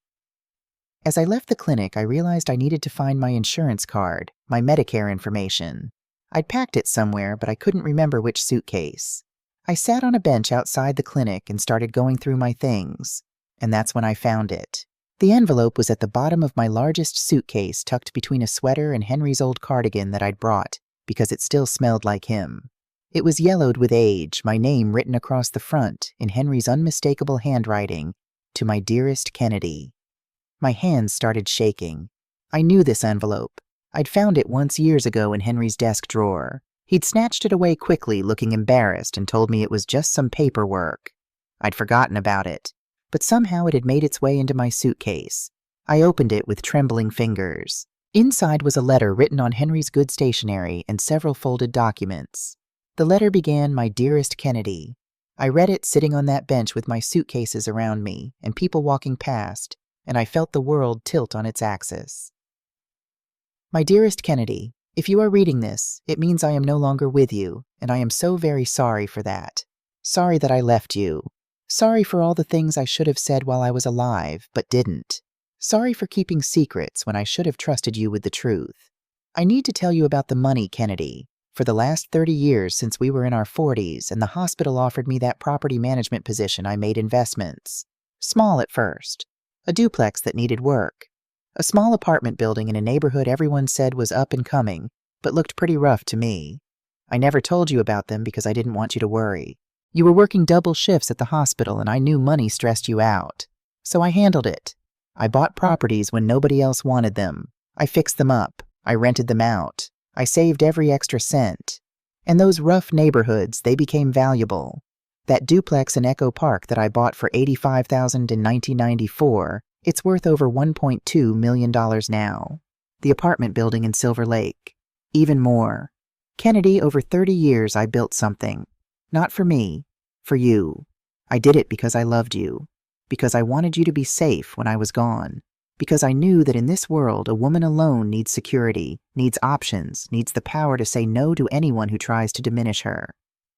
As I left the clinic, I realized I needed to find my insurance card, my Medicare information. I'd packed it somewhere, but I couldn't remember which suitcase. I sat on a bench outside the clinic and started going through my things, and that's when I found it. The envelope was at the bottom of my largest suitcase, tucked between a sweater and Henry's old cardigan that I'd brought, because it still smelled like him. It was yellowed with age, my name written across the front, in Henry's unmistakable handwriting, to my dearest Kennedy. My hands started shaking. I knew this envelope. I'd found it once years ago in Henry's desk drawer. He'd snatched it away quickly, looking embarrassed, and told me it was just some paperwork. I'd forgotten about it, but somehow it had made its way into my suitcase. I opened it with trembling fingers. Inside was a letter written on Henry's good stationery and several folded documents. The letter began, "My dearest Kennedy." I read it sitting on that bench with my suitcases around me and people walking past, and I felt the world tilt on its axis. My dearest Kennedy, if you are reading this, it means I am no longer with you, and I am so very sorry for that. Sorry that I left you. Sorry for all the things I should have said while I was alive, but didn't. Sorry for keeping secrets when I should have trusted you with the truth. I need to tell you about the money, Kennedy. For the last 30 years since we were in our 40s and the hospital offered me that property management position, I made investments. Small at first. A duplex that needed work. A small apartment building in a neighborhood everyone said was up and coming, but looked pretty rough to me. I never told you about them because I didn't want you to worry. You were working double shifts at the hospital and I knew money stressed you out. So I handled it. I bought properties when nobody else wanted them. I fixed them up. I rented them out. I saved every extra cent. And those rough neighborhoods, they became valuable. That duplex in Echo Park that I bought for $85,000 in 1994, it's worth over $1.2 million now. The apartment building in Silver Lake. Even more. Kennedy, over 30 years I built something. Not for me. For you. I did it because I loved you. Because I wanted you to be safe when I was gone. Because I knew that in this world, a woman alone needs security, needs options, needs the power to say no to anyone who tries to diminish her.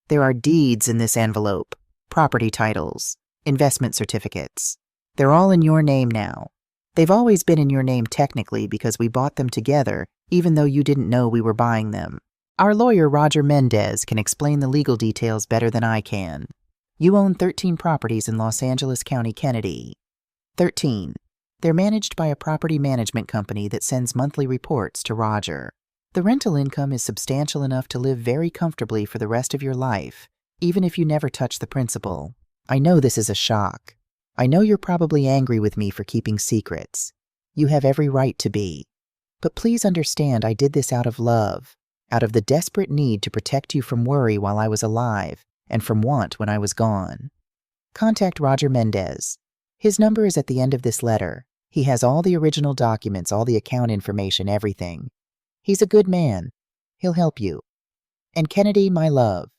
There are deeds in this envelope, property titles, investment certificates. They're all in your name now. They've always been in your name technically because we bought them together, even though you didn't know we were buying them. Our lawyer, Roger Mendez, can explain the legal details better than I can. You own 13 properties in Los Angeles County, Kennedy. 13. They're managed by a property management company that sends monthly reports to Roger. The rental income is substantial enough to live very comfortably for the rest of your life, even if you never touch the principal. I know this is a shock. I know you're probably angry with me for keeping secrets. You have every right to be. But please understand I did this out of love, out of the desperate need to protect you from worry while I was alive and from want when I was gone. Contact Roger Mendez. His number is at the end of this letter. He has all the original documents, all the account information, everything. He's a good man. He'll help you. And Kennedy, my love,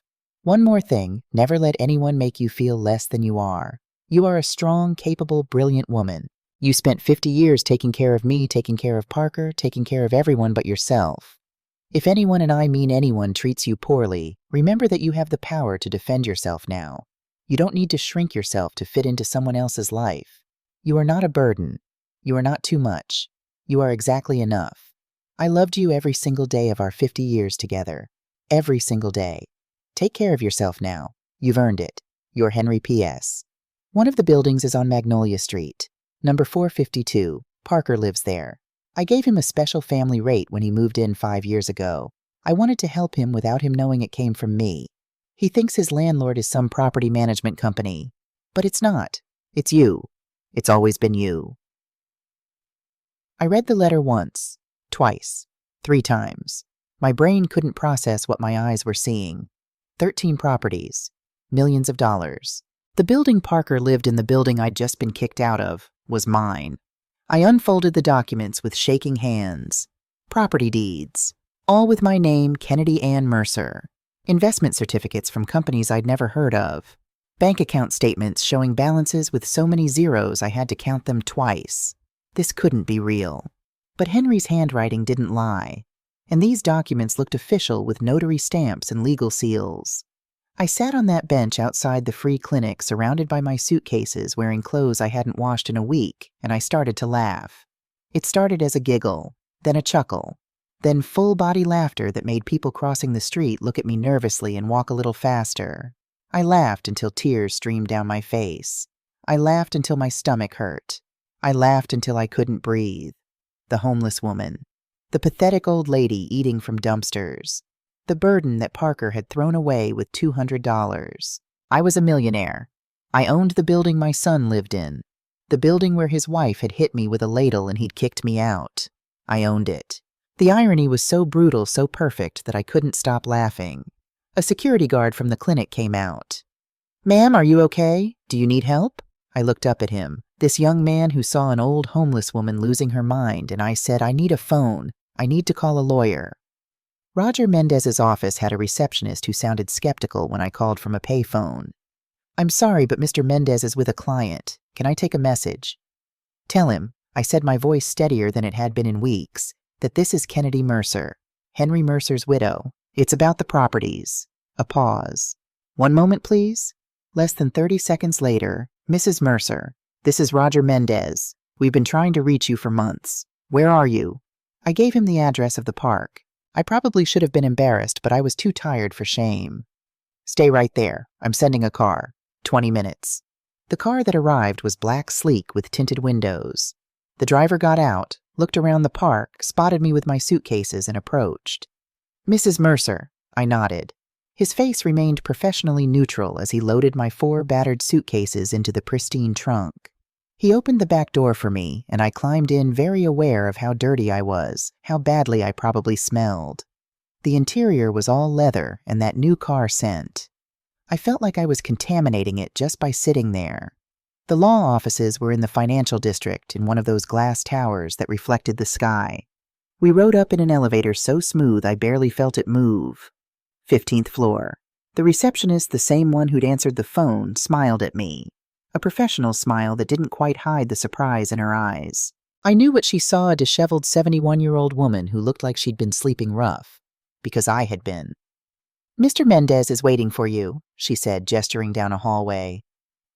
one more thing, never let anyone make you feel less than you are. You are a strong, capable, brilliant woman. You spent 50 years taking care of me, taking care of Parker, taking care of everyone but yourself. If anyone, and I mean anyone, treats you poorly, remember that you have the power to defend yourself now. You don't need to shrink yourself to fit into someone else's life. You are not a burden. You are not too much. You are exactly enough. I loved you every single day of our 50 years together. Every single day. Take care of yourself now. You've earned it. Your Henry P.S. One of the buildings is on Magnolia Street. Number 452. Parker lives there. I gave him a special family rate when he moved in 5 years ago. I wanted to help him without him knowing it came from me. He thinks his landlord is some property management company. But it's not. It's you. It's always been you. I read the letter once, twice, 3 times. My brain couldn't process what my eyes were seeing. 13 properties. Millions of dollars. The building Parker lived in, the building I'd just been kicked out of, was mine. I unfolded the documents with shaking hands. Property deeds. All with my name, Kennedy Ann Mercer. Investment certificates from companies I'd never heard of. Bank account statements showing balances with so many zeros I had to count them twice. This couldn't be real. But Henry's handwriting didn't lie. And these documents looked official with notary stamps and legal seals. I sat on that bench outside the free clinic surrounded by my suitcases wearing clothes I hadn't washed in a week, and I started to laugh. It started as a giggle, then a chuckle, then full-body laughter that made people crossing the street look at me nervously and walk a little faster. I laughed until tears streamed down my face. I laughed until my stomach hurt. I laughed until I couldn't breathe. The homeless woman. The pathetic old lady eating from dumpsters. The burden that Parker had thrown away with $200. I was a millionaire. I owned the building my son lived in. The building where his wife had hit me with a ladle and he'd kicked me out. I owned it. The irony was so brutal, so perfect, that I couldn't stop laughing. A security guard from the clinic came out. "Ma'am, are you okay? Do you need help?" I looked up at him, this young man who saw an old homeless woman losing her mind, and I said, "I need a phone. I need to call a lawyer." Roger Mendez's office had a receptionist who sounded skeptical when I called from a payphone. "I'm sorry, but Mr. Mendez is with a client. Can I take a message?" "Tell him," I said, my voice steadier than it had been in weeks, "that this is Kennedy Mercer, Henry Mercer's widow. It's about the properties." A pause. "One moment, please." Less than 30 seconds later, "Mrs. Mercer, this is Roger Mendez. We've been trying to reach you for months. Where are you?" I gave him the address of the park. I probably should have been embarrassed, but I was too tired for shame. "Stay right there. I'm sending a car. 20 minutes. The car that arrived was black sleek with tinted windows. The driver got out, looked around the park, spotted me with my suitcases, and approached. "Mrs. Mercer," I nodded. His face remained professionally neutral as he loaded my 4 battered suitcases into the pristine trunk. He opened the back door for me, and I climbed in, very aware of how dirty I was, how badly I probably smelled. The interior was all leather and that new car scent. I felt like I was contaminating it just by sitting there. The law offices were in the financial district, in one of those glass towers that reflected the sky. We rode up in an elevator so smooth I barely felt it move. 15th floor. The receptionist, the same one who'd answered the phone, smiled at me. A professional smile that didn't quite hide the surprise in her eyes. I knew what she saw, a disheveled 71-year-old woman who looked like she'd been sleeping rough. Because I had been. "Mr. Mendez is waiting for you," she said, gesturing down a hallway.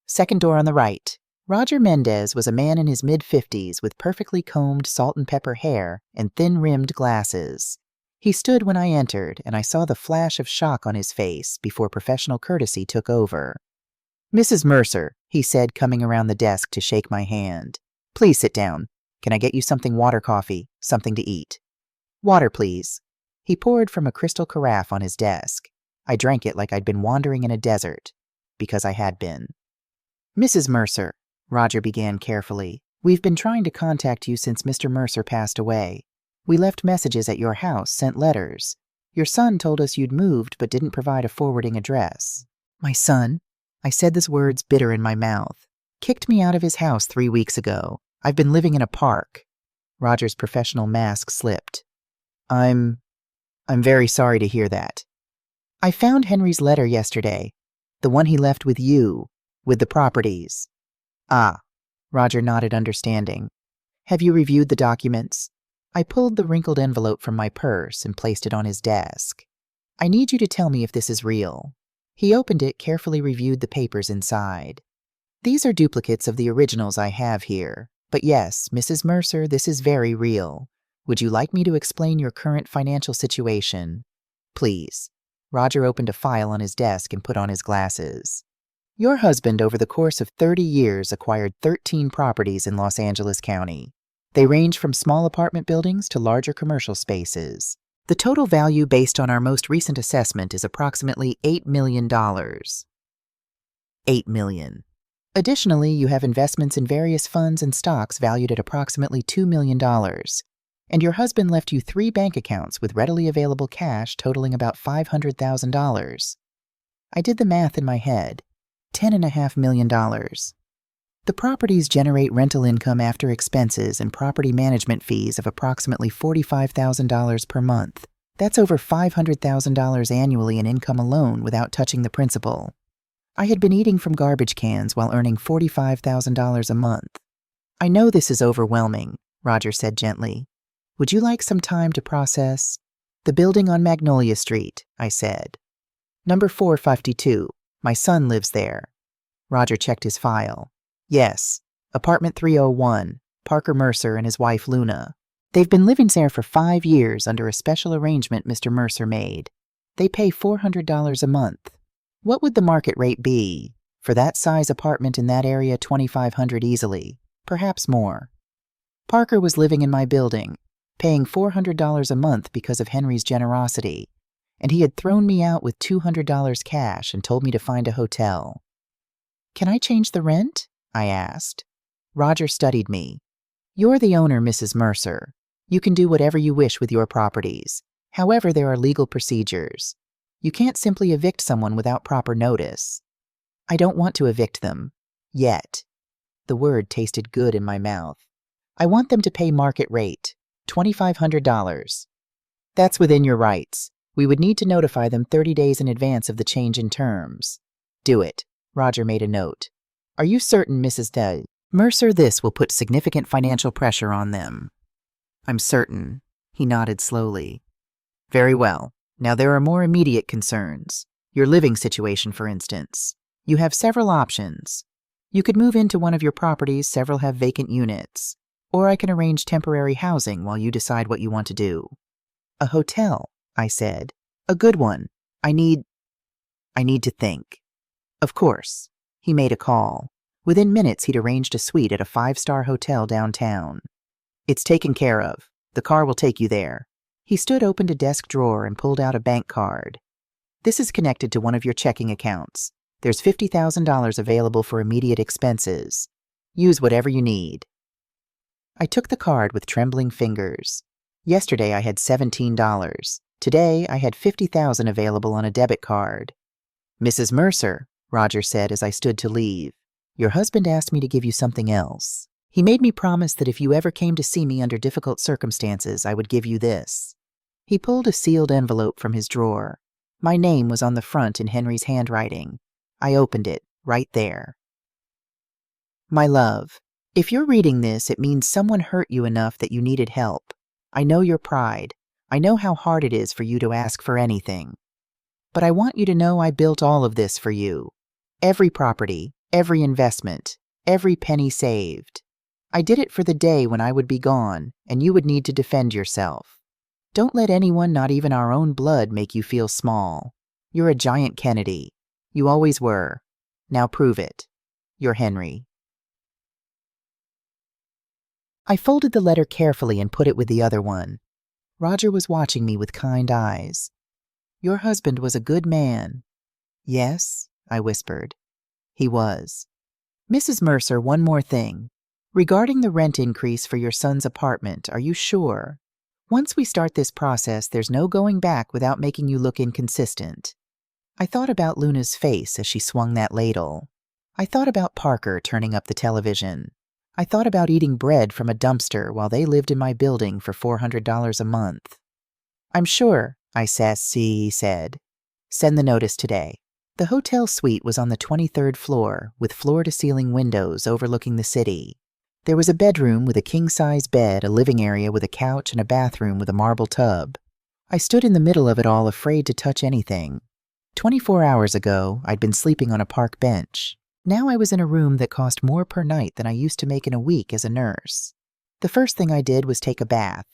"Second door on the right." Roger Mendez was a man in his mid-50s with perfectly combed salt and pepper hair and thin-rimmed glasses. He stood when I entered, and I saw the flash of shock on his face before professional courtesy took over. "Mrs. Mercer," he said, coming around the desk to shake my hand. "Please sit down. Can I get you something water, coffee, something to eat?" "Water, please." He poured from a crystal carafe on his desk. I drank it like I'd been wandering in a desert, because I had been. "Mrs. Mercer," Roger began carefully, "we've been trying to contact you since Mr. Mercer passed away. We left messages at your house, sent letters. Your son told us you'd moved but didn't provide a forwarding address." "My son?" I said those words bitter in my mouth. "Kicked me out of his house 3 weeks ago. I've been living in a park." Roger's professional mask slipped. I'm very sorry to hear that. I found Henry's letter yesterday. The one he left with you, with the properties." "Ah." Roger nodded, understanding. "Have you reviewed the documents?" I pulled the wrinkled envelope from my purse and placed it on his desk. "I need you to tell me if this is real." He opened it, carefully reviewed the papers inside. "These are duplicates of the originals I have here. But yes, Mrs. Mercer, this is very real. Would you like me to explain your current financial situation?" "Please." Roger opened a file on his desk and put on his glasses. "Your husband, over the course of 30 years, acquired 13 properties in Los Angeles County. They range from small apartment buildings to larger commercial spaces. The total value based on our most recent assessment is approximately $8 million. $8 million. Additionally, you have investments in various funds and stocks valued at approximately $2 million. And your husband left you 3 bank accounts with readily available cash totaling about $500,000. I did the math in my head. $10.5 million. The properties generate rental income after expenses and property management fees of approximately $45,000 per month. That's over $500,000 annually in income alone without touching the principal. I had been eating from garbage cans while earning $45,000 a month. "I know this is overwhelming," Roger said gently. "Would you like some time to process?" "The building on Magnolia Street," I said. "Number 452. My son lives there." Roger checked his file. "Yes, apartment 301, Parker Mercer and his wife Luna. They've been living there for 5 years under a special arrangement Mr. Mercer made. They pay $400 a month. What would the market rate be? For that size apartment in that area, $2,500 easily, perhaps more. Parker was living in my building, paying $400 a month because of Henry's generosity, and he had thrown me out with $200 cash and told me to find a hotel." "Can I change the rent?" I asked. Roger studied me. You're the owner, Mrs. Mercer. You can do whatever you wish with your properties. However, there are legal procedures. You can't simply evict someone without proper notice. I don't want to evict them. Yet. The word tasted good in my mouth. I want them to pay market rate, $2,500. That's within your rights. We would need to notify them 30 days in advance of the change in terms. Do it. Roger made a note. Are you certain, Mrs. Mercer, this will put significant financial pressure on them? I'm certain. He nodded slowly. Very well. Now there are more immediate concerns. Your living situation, for instance. You have several options. You could move into one of your properties, several have vacant units. Or I can arrange temporary housing while you decide what you want to do. A hotel, I said. A good one. I need to think. Of course. He made a call. Within minutes, he'd arranged a suite at a 5-star hotel downtown. It's taken care of. The car will take you there. He opened a desk drawer and pulled out a bank card. This is connected to one of your checking accounts. There's $50,000 available for immediate expenses. Use whatever you need. I took the card with trembling fingers. Yesterday I had $17. Today I had $50,000 available on a debit card. Mrs. Mercer, Roger said as I stood to leave, your husband asked me to give you something else. He made me promise that if you ever came to see me under difficult circumstances, I would give you this. He pulled a sealed envelope from his drawer. My name was on the front in Henry's handwriting. I opened it, right there. My love, if you're reading this, it means someone hurt you enough that you needed help. I know your pride. I know how hard it is for you to ask for anything. But I want you to know I built all of this for you. Every property, every investment, every penny saved. I did it for the day when I would be gone and you would need to defend yourself. Don't let anyone, not even our own blood, make you feel small. You're a giant, Kennedy. You always were. Now prove it. Your Henry. I folded the letter carefully and put it with the other one. Roger was watching me with kind eyes. Your husband was a good man. Yes, I whispered. He was. Mrs. Mercer, one more thing. Regarding the rent increase for your son's apartment, are you sure? Once we start this process, there's no going back without making you look inconsistent. I thought about Luna's face as she swung that ladle. I thought about Parker turning up the television. I thought about eating bread from a dumpster while they lived in my building for $400 a month. I'm sure, I said. Send the notice today. The hotel suite was on the 23rd floor, with floor-to-ceiling windows overlooking the city. There was a bedroom with a king-size bed, a living area with a couch, and a bathroom with a marble tub. I stood in the middle of it all, afraid to touch anything. 24 hours ago, I'd been sleeping on a park bench. Now I was in a room that cost more per night than I used to make in a week as a nurse. The first thing I did was take a bath.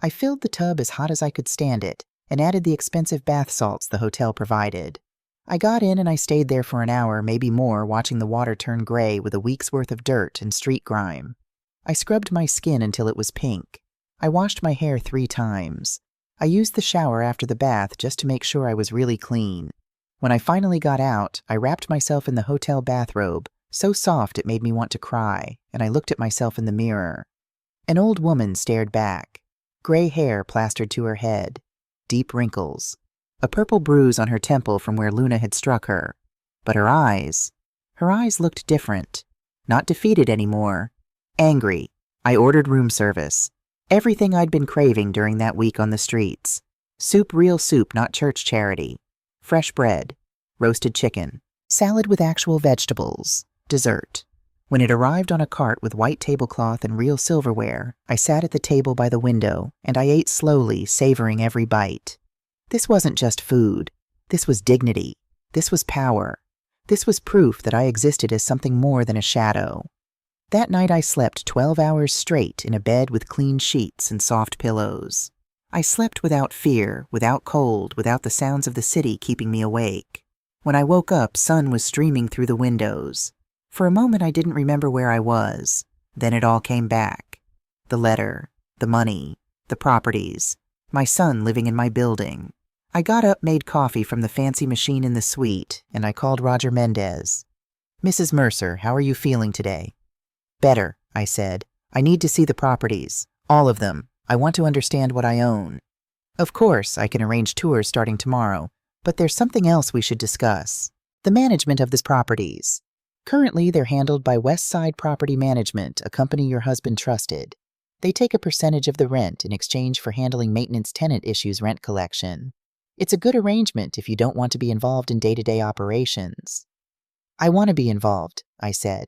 I filled the tub as hot as I could stand it and added the expensive bath salts the hotel provided. I got in and I stayed there for an hour, maybe more, watching the water turn gray with a week's worth of dirt and street grime. I scrubbed my skin until it was pink. I washed my hair 3 times. I used the shower after the bath just to make sure I was really clean. When I finally got out, I wrapped myself in the hotel bathrobe, so soft it made me want to cry, and I looked at myself in the mirror. An old woman stared back. Gray hair plastered to her head. Deep wrinkles. A purple bruise on her temple from where Luna had struck her. But her eyes looked different. Not defeated anymore. Angry. I ordered room service. Everything I'd been craving during that week on the streets. Soup, real soup, not church charity. Fresh bread. Roasted chicken. Salad with actual vegetables. Dessert. When it arrived on a cart with white tablecloth and real silverware, I sat at the table by the window, and I ate slowly, savoring every bite. This wasn't just food. This was dignity. This was power. This was proof that I existed as something more than a shadow. That night I slept 12 hours straight in a bed with clean sheets and soft pillows. I slept without fear, without cold, without the sounds of the city keeping me awake. When I woke up, sun was streaming through the windows. For a moment I didn't remember where I was. Then it all came back. The letter, the money, the properties, my son living in my building. I got up, made coffee from the fancy machine in the suite, and I called Roger Mendez. Mrs. Mercer, how are you feeling today? Better, I said. I need to see the properties. All of them. I want to understand what I own. Of course, I can arrange tours starting tomorrow, but there's something else we should discuss. The management of these properties. Currently, they're handled by West Side Property Management, a company your husband trusted. They take a percentage of the rent in exchange for handling maintenance tenant issues rent collection. It's a good arrangement if you don't want to be involved in day-to-day operations. I want to be involved, I said.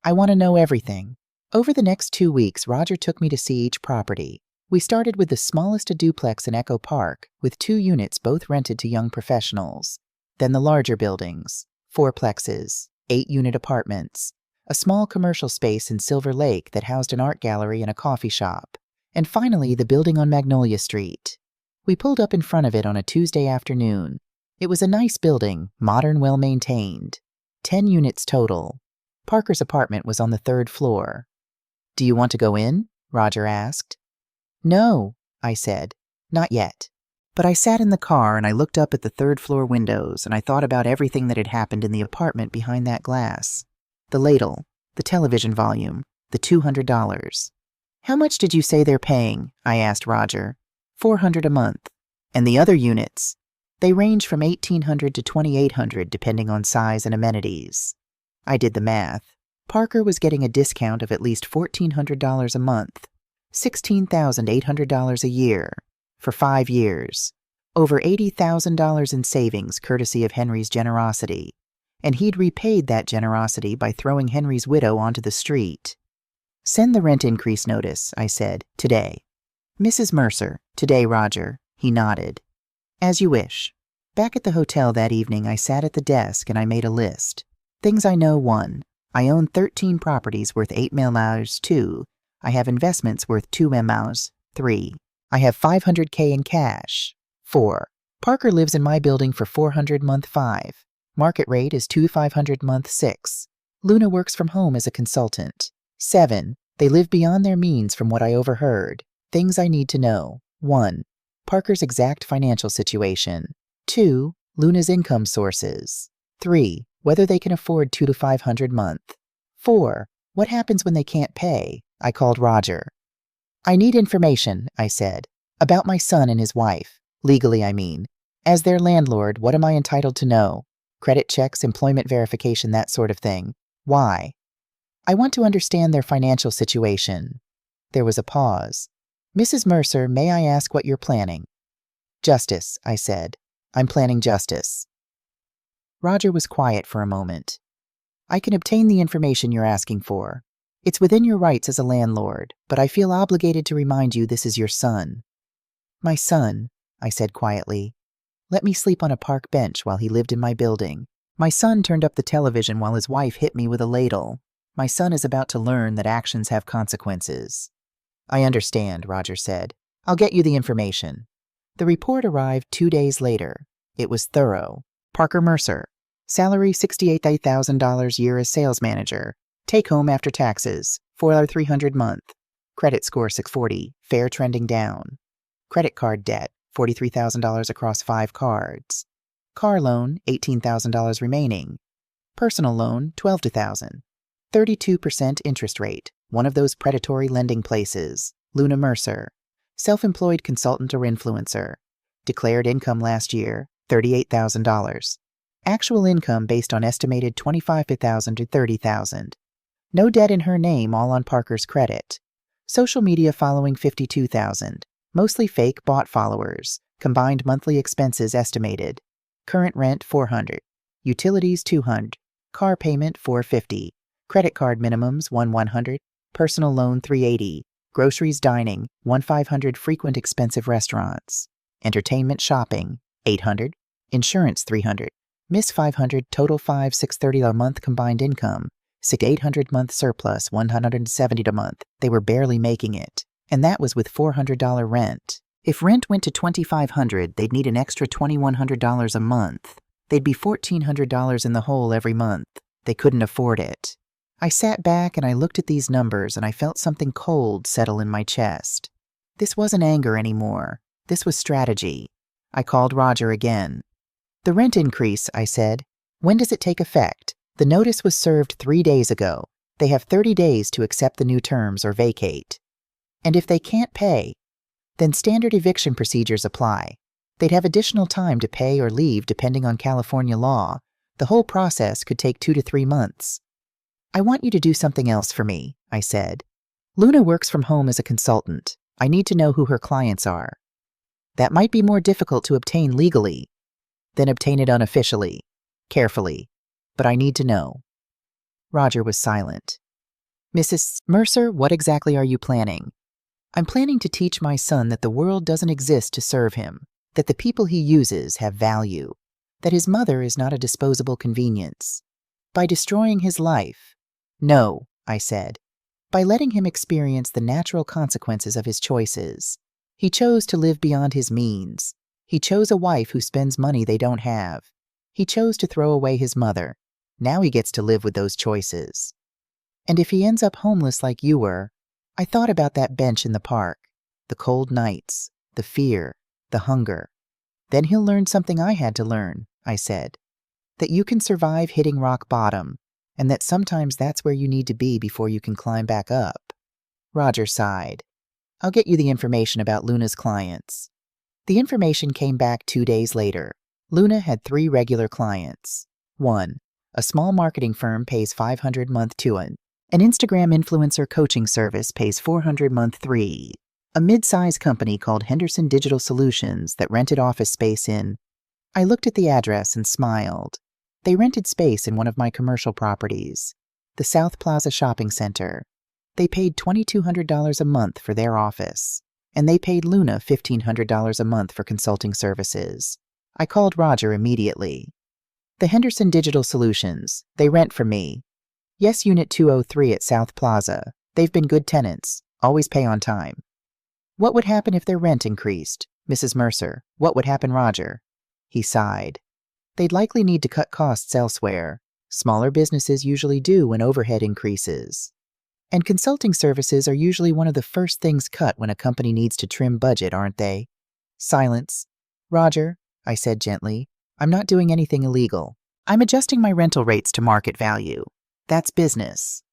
I want to know everything. Over the next 2 weeks, Roger took me to see each property. We started with the smallest a duplex in Echo Park, with 2 units both rented to young professionals. Then the larger buildings, 4plexes, 8-unit apartments, a small commercial space in Silver Lake that housed an art gallery and a coffee shop, and finally the building on Magnolia Street. We pulled up in front of it on a Tuesday afternoon. It was a nice building, modern, well-maintained. 10 units total. Parker's apartment was on the 3rd floor. Do you want to go in? Roger asked. No, I said. Not yet. But I sat in the car and I looked up at the 3rd floor windows and I thought about everything that had happened in the apartment behind that glass. The ladle, the television volume, the $200. How much did you say they're paying? I asked Roger. $400 a month. And the other units? They range from $1,800 to $2,800 depending on size and amenities. I did the math. Parker was getting a discount of at least $1,400 a month, $16,800 a year, for 5 years, over $80,000 in savings courtesy of Henry's generosity, and he'd repaid that generosity by throwing Henry's widow onto the street. Send the rent increase notice, I said, today. Mrs. Mercer, today, Roger. He nodded. As you wish. Back at the hotel that evening, I sat at the desk and I made a list. Things I know: 1. I own 13 properties worth 8 millions. 2. I have investments worth 2 millions. 3. I have $500K in cash. 4. Parker lives in my building for $400 month. 5. Market rate is $2,500 month. 6. Luna works from home as a consultant. 7. They live beyond their means from what I overheard. Things I need to know. 1. Parker's exact financial situation. 2. Luna's income sources. 3. Whether they can afford $200 to $500 month. 4. What happens when they can't pay? I called Roger. I need information, I said, about my son and his wife. Legally, I mean. As their landlord, what am I entitled to know? Credit checks, employment verification, that sort of thing. Why? I want to understand their financial situation. There was a pause. Mrs. Mercer, may I ask what you're planning? Justice, I said. I'm planning justice. Roger was quiet for a moment. I can obtain the information you're asking for. It's within your rights as a landlord, but I feel obligated to remind you this is your son. My son, I said quietly. Let me sleep on a park bench while he lived in my building. My son turned up the television while his wife hit me with a ladle. My son is about to learn that actions have consequences. I understand, Roger said. I'll get you the information. The report arrived 2 days later. It was thorough. Parker Mercer. Salary $68,000 year as sales manager. Take home after taxes, $4,300 month. Credit score 640, fair trending down. Credit card debt, $43,000 across 5 cards. Car loan, $18,000 remaining. Personal loan, $12,000. 32% interest rate, one of those predatory lending places. Luna Mercer. Self-employed consultant or influencer. Declared income last year, $38,000. Actual income based on estimated $25,000 to $30,000. No debt in her name, all on Parker's credit. Social media following 52,000. Mostly fake bot followers. Combined monthly expenses estimated. Current rent $400. Utilities $200. Car payment $450. Credit card minimums $100. Personal loan $380. Groceries, dining $1,500. Frequent expensive restaurants. Entertainment, shopping $800. Insurance $300. Miss $500. Total $630 a month combined income. $800 month surplus, $170 a month. They were barely making it. And that was with $400 rent. If rent went to $2,500, they'd need an extra $2,100 a month. They'd be $1,400 in the hole every month. They couldn't afford it. I sat back and I looked at these numbers and I felt something cold settle in my chest. This wasn't anger anymore. This was strategy. I called Roger again. The rent increase, I said. When does it take effect? The notice was served 3 days ago. They have 30 days to accept the new terms or vacate. And if they can't pay, then standard eviction procedures apply. They'd have additional time to pay or leave depending on California law. The whole process could take 2 to 3 months. I want you to do something else for me, I said. Luna works from home as a consultant. I need to know who her clients are. That might be more difficult to obtain legally. Then obtain it unofficially, carefully. But I need to know. Roger was silent. Mrs. Mercer, what exactly are you planning? I'm planning to teach my son that the world doesn't exist to serve him, that the people he uses have value, that his mother is not a disposable convenience. By destroying his life. No, I said. By letting him experience the natural consequences of his choices. He chose to live beyond his means. He chose a wife who spends money they don't have. He chose to throw away his mother. Now he gets to live with those choices. And if he ends up homeless like you were, I thought about that bench in the park, the cold nights, the fear, the hunger. Then he'll learn something I had to learn, I said. That you can survive hitting rock bottom, and that sometimes that's where you need to be before you can climb back up. Roger sighed. I'll get you the information about Luna's clients. The information came back 2 days later. Luna had 3 regular clients. 1. A small marketing firm pays $500 month 2. An Instagram influencer coaching service pays $400 month 3. A mid-size company called Henderson Digital Solutions that rented office space in. I looked at the address and smiled. They rented space in one of my commercial properties, the South Plaza Shopping Center. They paid $2,200 a month for their office, and they paid Luna $1,500 a month for consulting services. I called Roger immediately. The Henderson Digital Solutions, they rent from me. Yes, Unit 203 at South Plaza. They've been good tenants, always pay on time. What would happen if their rent increased? Mrs. Mercer, what would happen, Roger? He sighed. They'd likely need to cut costs elsewhere. Smaller businesses usually do when overhead increases. And consulting services are usually one of the first things cut when a company needs to trim budget, aren't they? Silence. Roger, I said gently, I'm not doing anything illegal. I'm adjusting my rental rates to market value. That's business.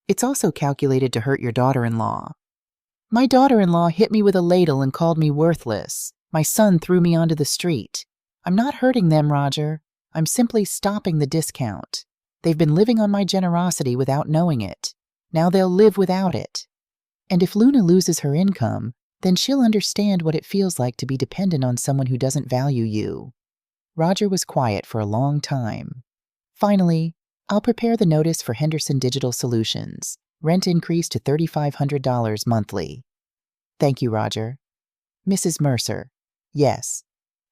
It's also calculated to hurt your daughter-in-law. My daughter-in-law hit me with a ladle and called me worthless. My son threw me onto the street. I'm not hurting them, Roger. I'm simply stopping the discount. They've been living on my generosity without knowing it. Now they'll live without it. And if Luna loses her income, then she'll understand what it feels like to be dependent on someone who doesn't value you. Roger was quiet for a long time. Finally, I'll prepare the notice for Henderson Digital Solutions. Rent increase to $3,500 monthly. Thank you, Roger. Mrs. Mercer. Yes.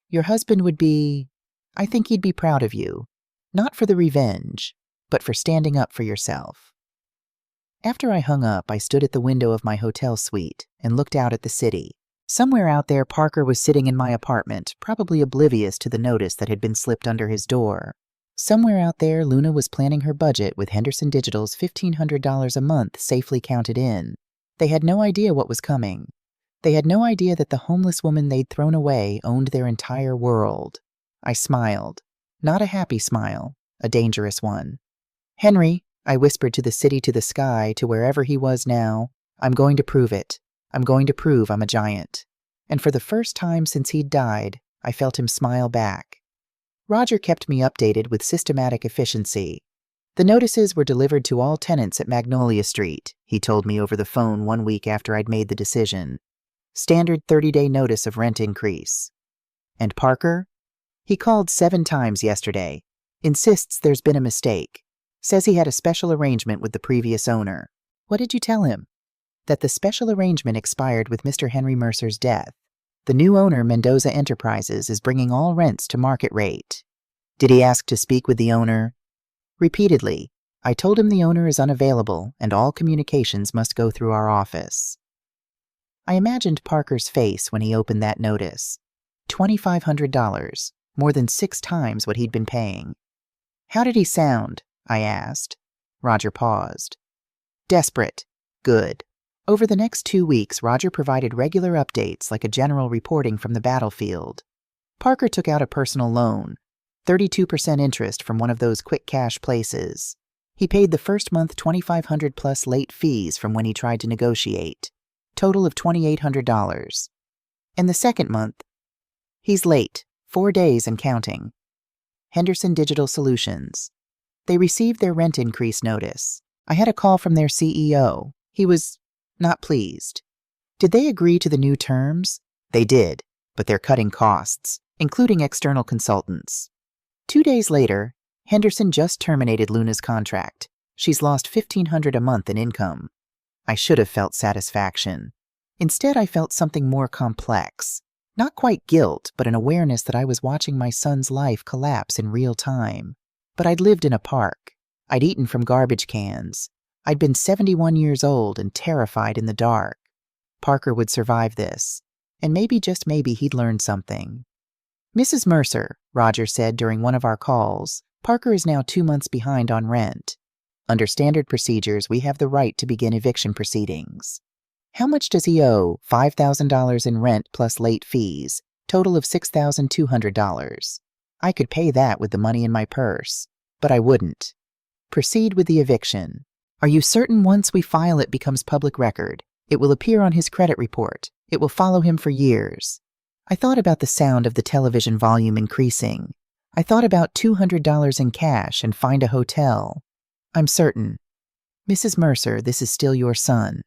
Your husband would be... I think he'd be proud of you. Not for the revenge, but for standing up for yourself. After I hung up, I stood at the window of my hotel suite and looked out at the city. Somewhere out there, Parker was sitting in my apartment, probably oblivious to the notice that had been slipped under his door. Somewhere out there, Luna was planning her budget with Henderson Digital's $1,500 a month safely counted in. They had no idea what was coming. They had no idea that the homeless woman they'd thrown away owned their entire world. I smiled. Not a happy smile, a dangerous one. Henry, I whispered to the city, to the sky, to wherever he was now, I'm going to prove it. I'm going to prove I'm a giant. And for the first time since he'd died, I felt him smile back. Roger kept me updated with systematic efficiency. The notices were delivered to all tenants at Magnolia Street, he told me over the phone 1 week after I'd made the decision. Standard 30-day notice of rent increase. And Parker? He called 7 times yesterday. Insists there's been a mistake. Says he had a special arrangement with the previous owner. What did you tell him? That the special arrangement expired with Mr. Henry Mercer's death. The new owner, Mendoza Enterprises, is bringing all rents to market rate. Did he ask to speak with the owner? Repeatedly. I told him the owner is unavailable and all communications must go through our office. I imagined Parker's face when he opened that notice. $2,500, more than 6 times what he'd been paying. How did he sound? I asked. Roger paused. Desperate. Good. Over the next 2 weeks, Roger provided regular updates like a general reporting from the battlefield. Parker took out a personal loan, 32% interest from one of those quick cash places. He paid the first month $2,500 plus late fees from when he tried to negotiate, total of $2,800. And the second month, he's late, 4 days and counting. Henderson Digital Solutions. They received their rent increase notice. I had a call from their CEO. He was not pleased. Did they agree to the new terms? They did, but they're cutting costs, including external consultants. 2 days later, Henderson just terminated Luna's contract. She's lost $1,500 a month in income. I should have felt satisfaction. Instead, I felt something more complex. Not quite guilt, but an awareness that I was watching my son's life collapse in real time. But I'd lived in a park. I'd eaten from garbage cans. I'd been 71 years old and terrified in the dark. Parker would survive this. And maybe, just maybe, he'd learn something. Mrs. Mercer, Roger said during one of our calls, Parker is now 2 months behind on rent. Under standard procedures, we have the right to begin eviction proceedings. How much does he owe? $5,000 in rent plus late fees, total of $6,200. I could pay that with the money in my purse, but I wouldn't. Proceed with the eviction. Are you certain once we file it becomes public record? It will appear on his credit report. It will follow him for years. I thought about the sound of the television volume increasing. I thought about $200 in cash and find a hotel. I'm certain. Mrs. Mercer, this is still your son.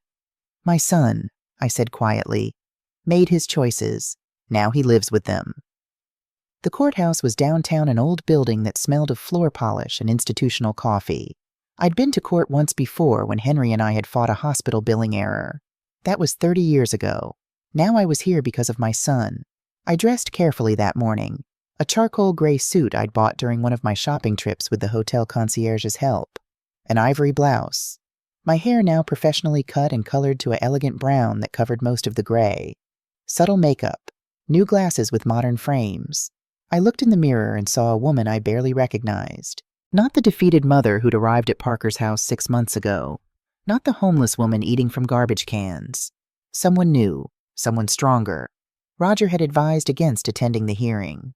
My son, I said quietly, made his choices. Now he lives with them. The courthouse was downtown, an old building that smelled of floor polish and institutional coffee. I'd been to court once before when Henry and I had fought a hospital billing error. That was 30 years ago. Now I was here because of my son. I dressed carefully that morning. A charcoal gray suit I'd bought during one of my shopping trips with the hotel concierge's help. An ivory blouse. My hair now professionally cut and colored to an elegant brown that covered most of the gray. Subtle makeup. New glasses with modern frames. I looked in the mirror and saw a woman I barely recognized. Not the defeated mother who'd arrived at Parker's house 6 months ago. Not the homeless woman eating from garbage cans. Someone new. Someone stronger. Roger had advised against attending the hearing.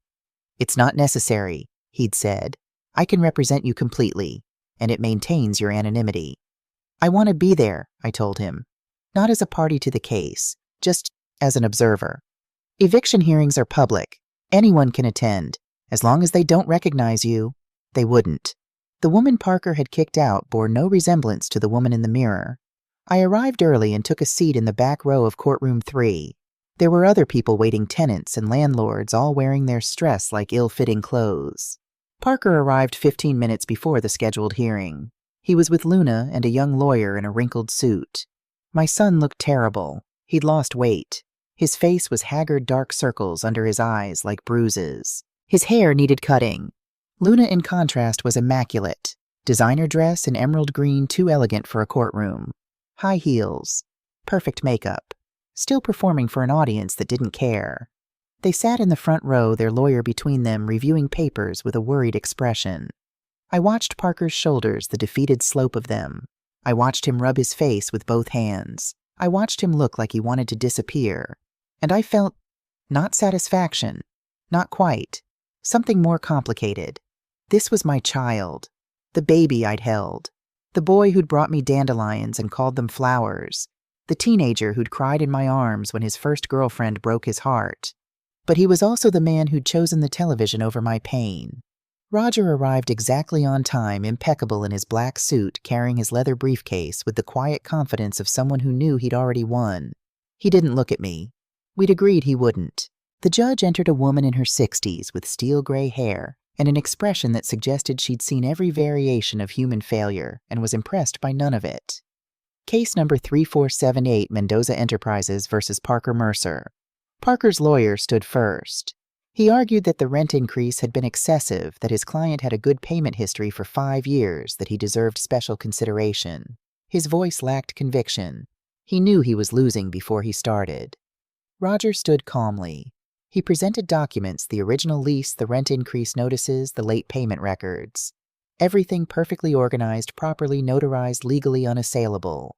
It's not necessary, he'd said. I can represent you completely, and it maintains your anonymity. I want to be there, I told him. Not as a party to the case, just as an observer. Eviction hearings are public. Anyone can attend. As long as they don't recognize you, they wouldn't. The woman Parker had kicked out bore no resemblance to the woman in the mirror. I arrived early and took a seat in the back row of courtroom 3. There were other people waiting, tenants and landlords, all wearing their stress like ill-fitting clothes. Parker arrived 15 minutes before the scheduled hearing. He was with Luna and a young lawyer in a wrinkled suit. My son looked terrible. He'd lost weight. His face was haggard, dark circles under his eyes like bruises. His hair needed cutting. Luna, in contrast, was immaculate. Designer dress in emerald green, too elegant for a courtroom. High heels. Perfect makeup. Still performing for an audience that didn't care. They sat in the front row, their lawyer between them, reviewing papers with a worried expression. I watched Parker's shoulders, the defeated slope of them. I watched him rub his face with both hands. I watched him look like he wanted to disappear. And I felt not satisfaction. Not quite. Something more complicated. This was my child. The baby I'd held. The boy who'd brought me dandelions and called them flowers. The teenager who'd cried in my arms when his first girlfriend broke his heart. But he was also the man who'd chosen the television over my pain. Roger arrived exactly on time, impeccable in his black suit, carrying his leather briefcase with the quiet confidence of someone who knew he'd already won. He didn't look at me. We'd agreed he wouldn't. The judge entered a woman in her 60s with steel gray hair and an expression that suggested she'd seen every variation of human failure and was impressed by none of it. Case number 3478, Mendoza Enterprises versus Parker Mercer. Parker's lawyer stood first. He argued that the rent increase had been excessive, that his client had a good payment history for 5 years, that he deserved special consideration. His voice lacked conviction. He knew he was losing before he started. Roger stood calmly. He presented documents, the original lease, the rent increase notices, the late payment records. Everything perfectly organized, properly notarized, legally unassailable.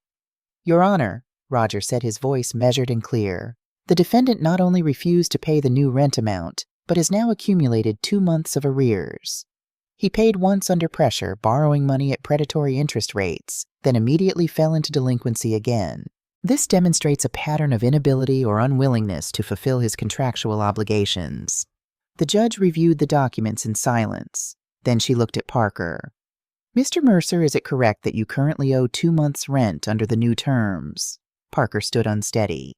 Your Honor, Roger said, his voice measured and clear. The defendant not only refused to pay the new rent amount, but has now accumulated 2 months of arrears. He paid once under pressure, borrowing money at predatory interest rates, then immediately fell into delinquency again. This demonstrates a pattern of inability or unwillingness to fulfill his contractual obligations. The judge reviewed the documents in silence. Then she looked at Parker. "Mr. Mercer, is it correct that you currently owe 2 months' rent under the new terms?" Parker stood unsteady.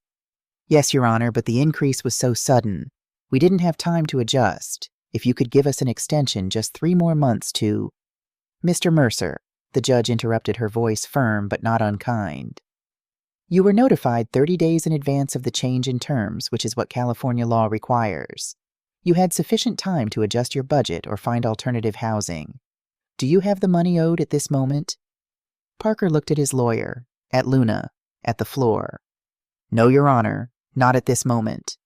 "Yes, Your Honor, but the increase was so sudden. We didn't have time to adjust. If you could give us an extension, just 3 more months to—" "Mr. Mercer," the judge interrupted, her voice firm but not unkind. "You were notified 30 days in advance of the change in terms, which is what California law requires. You had sufficient time to adjust your budget or find alternative housing. Do you have the money owed at this moment?" Parker looked at his lawyer, at Luna, at the floor. "No, Your Honor, not at this moment."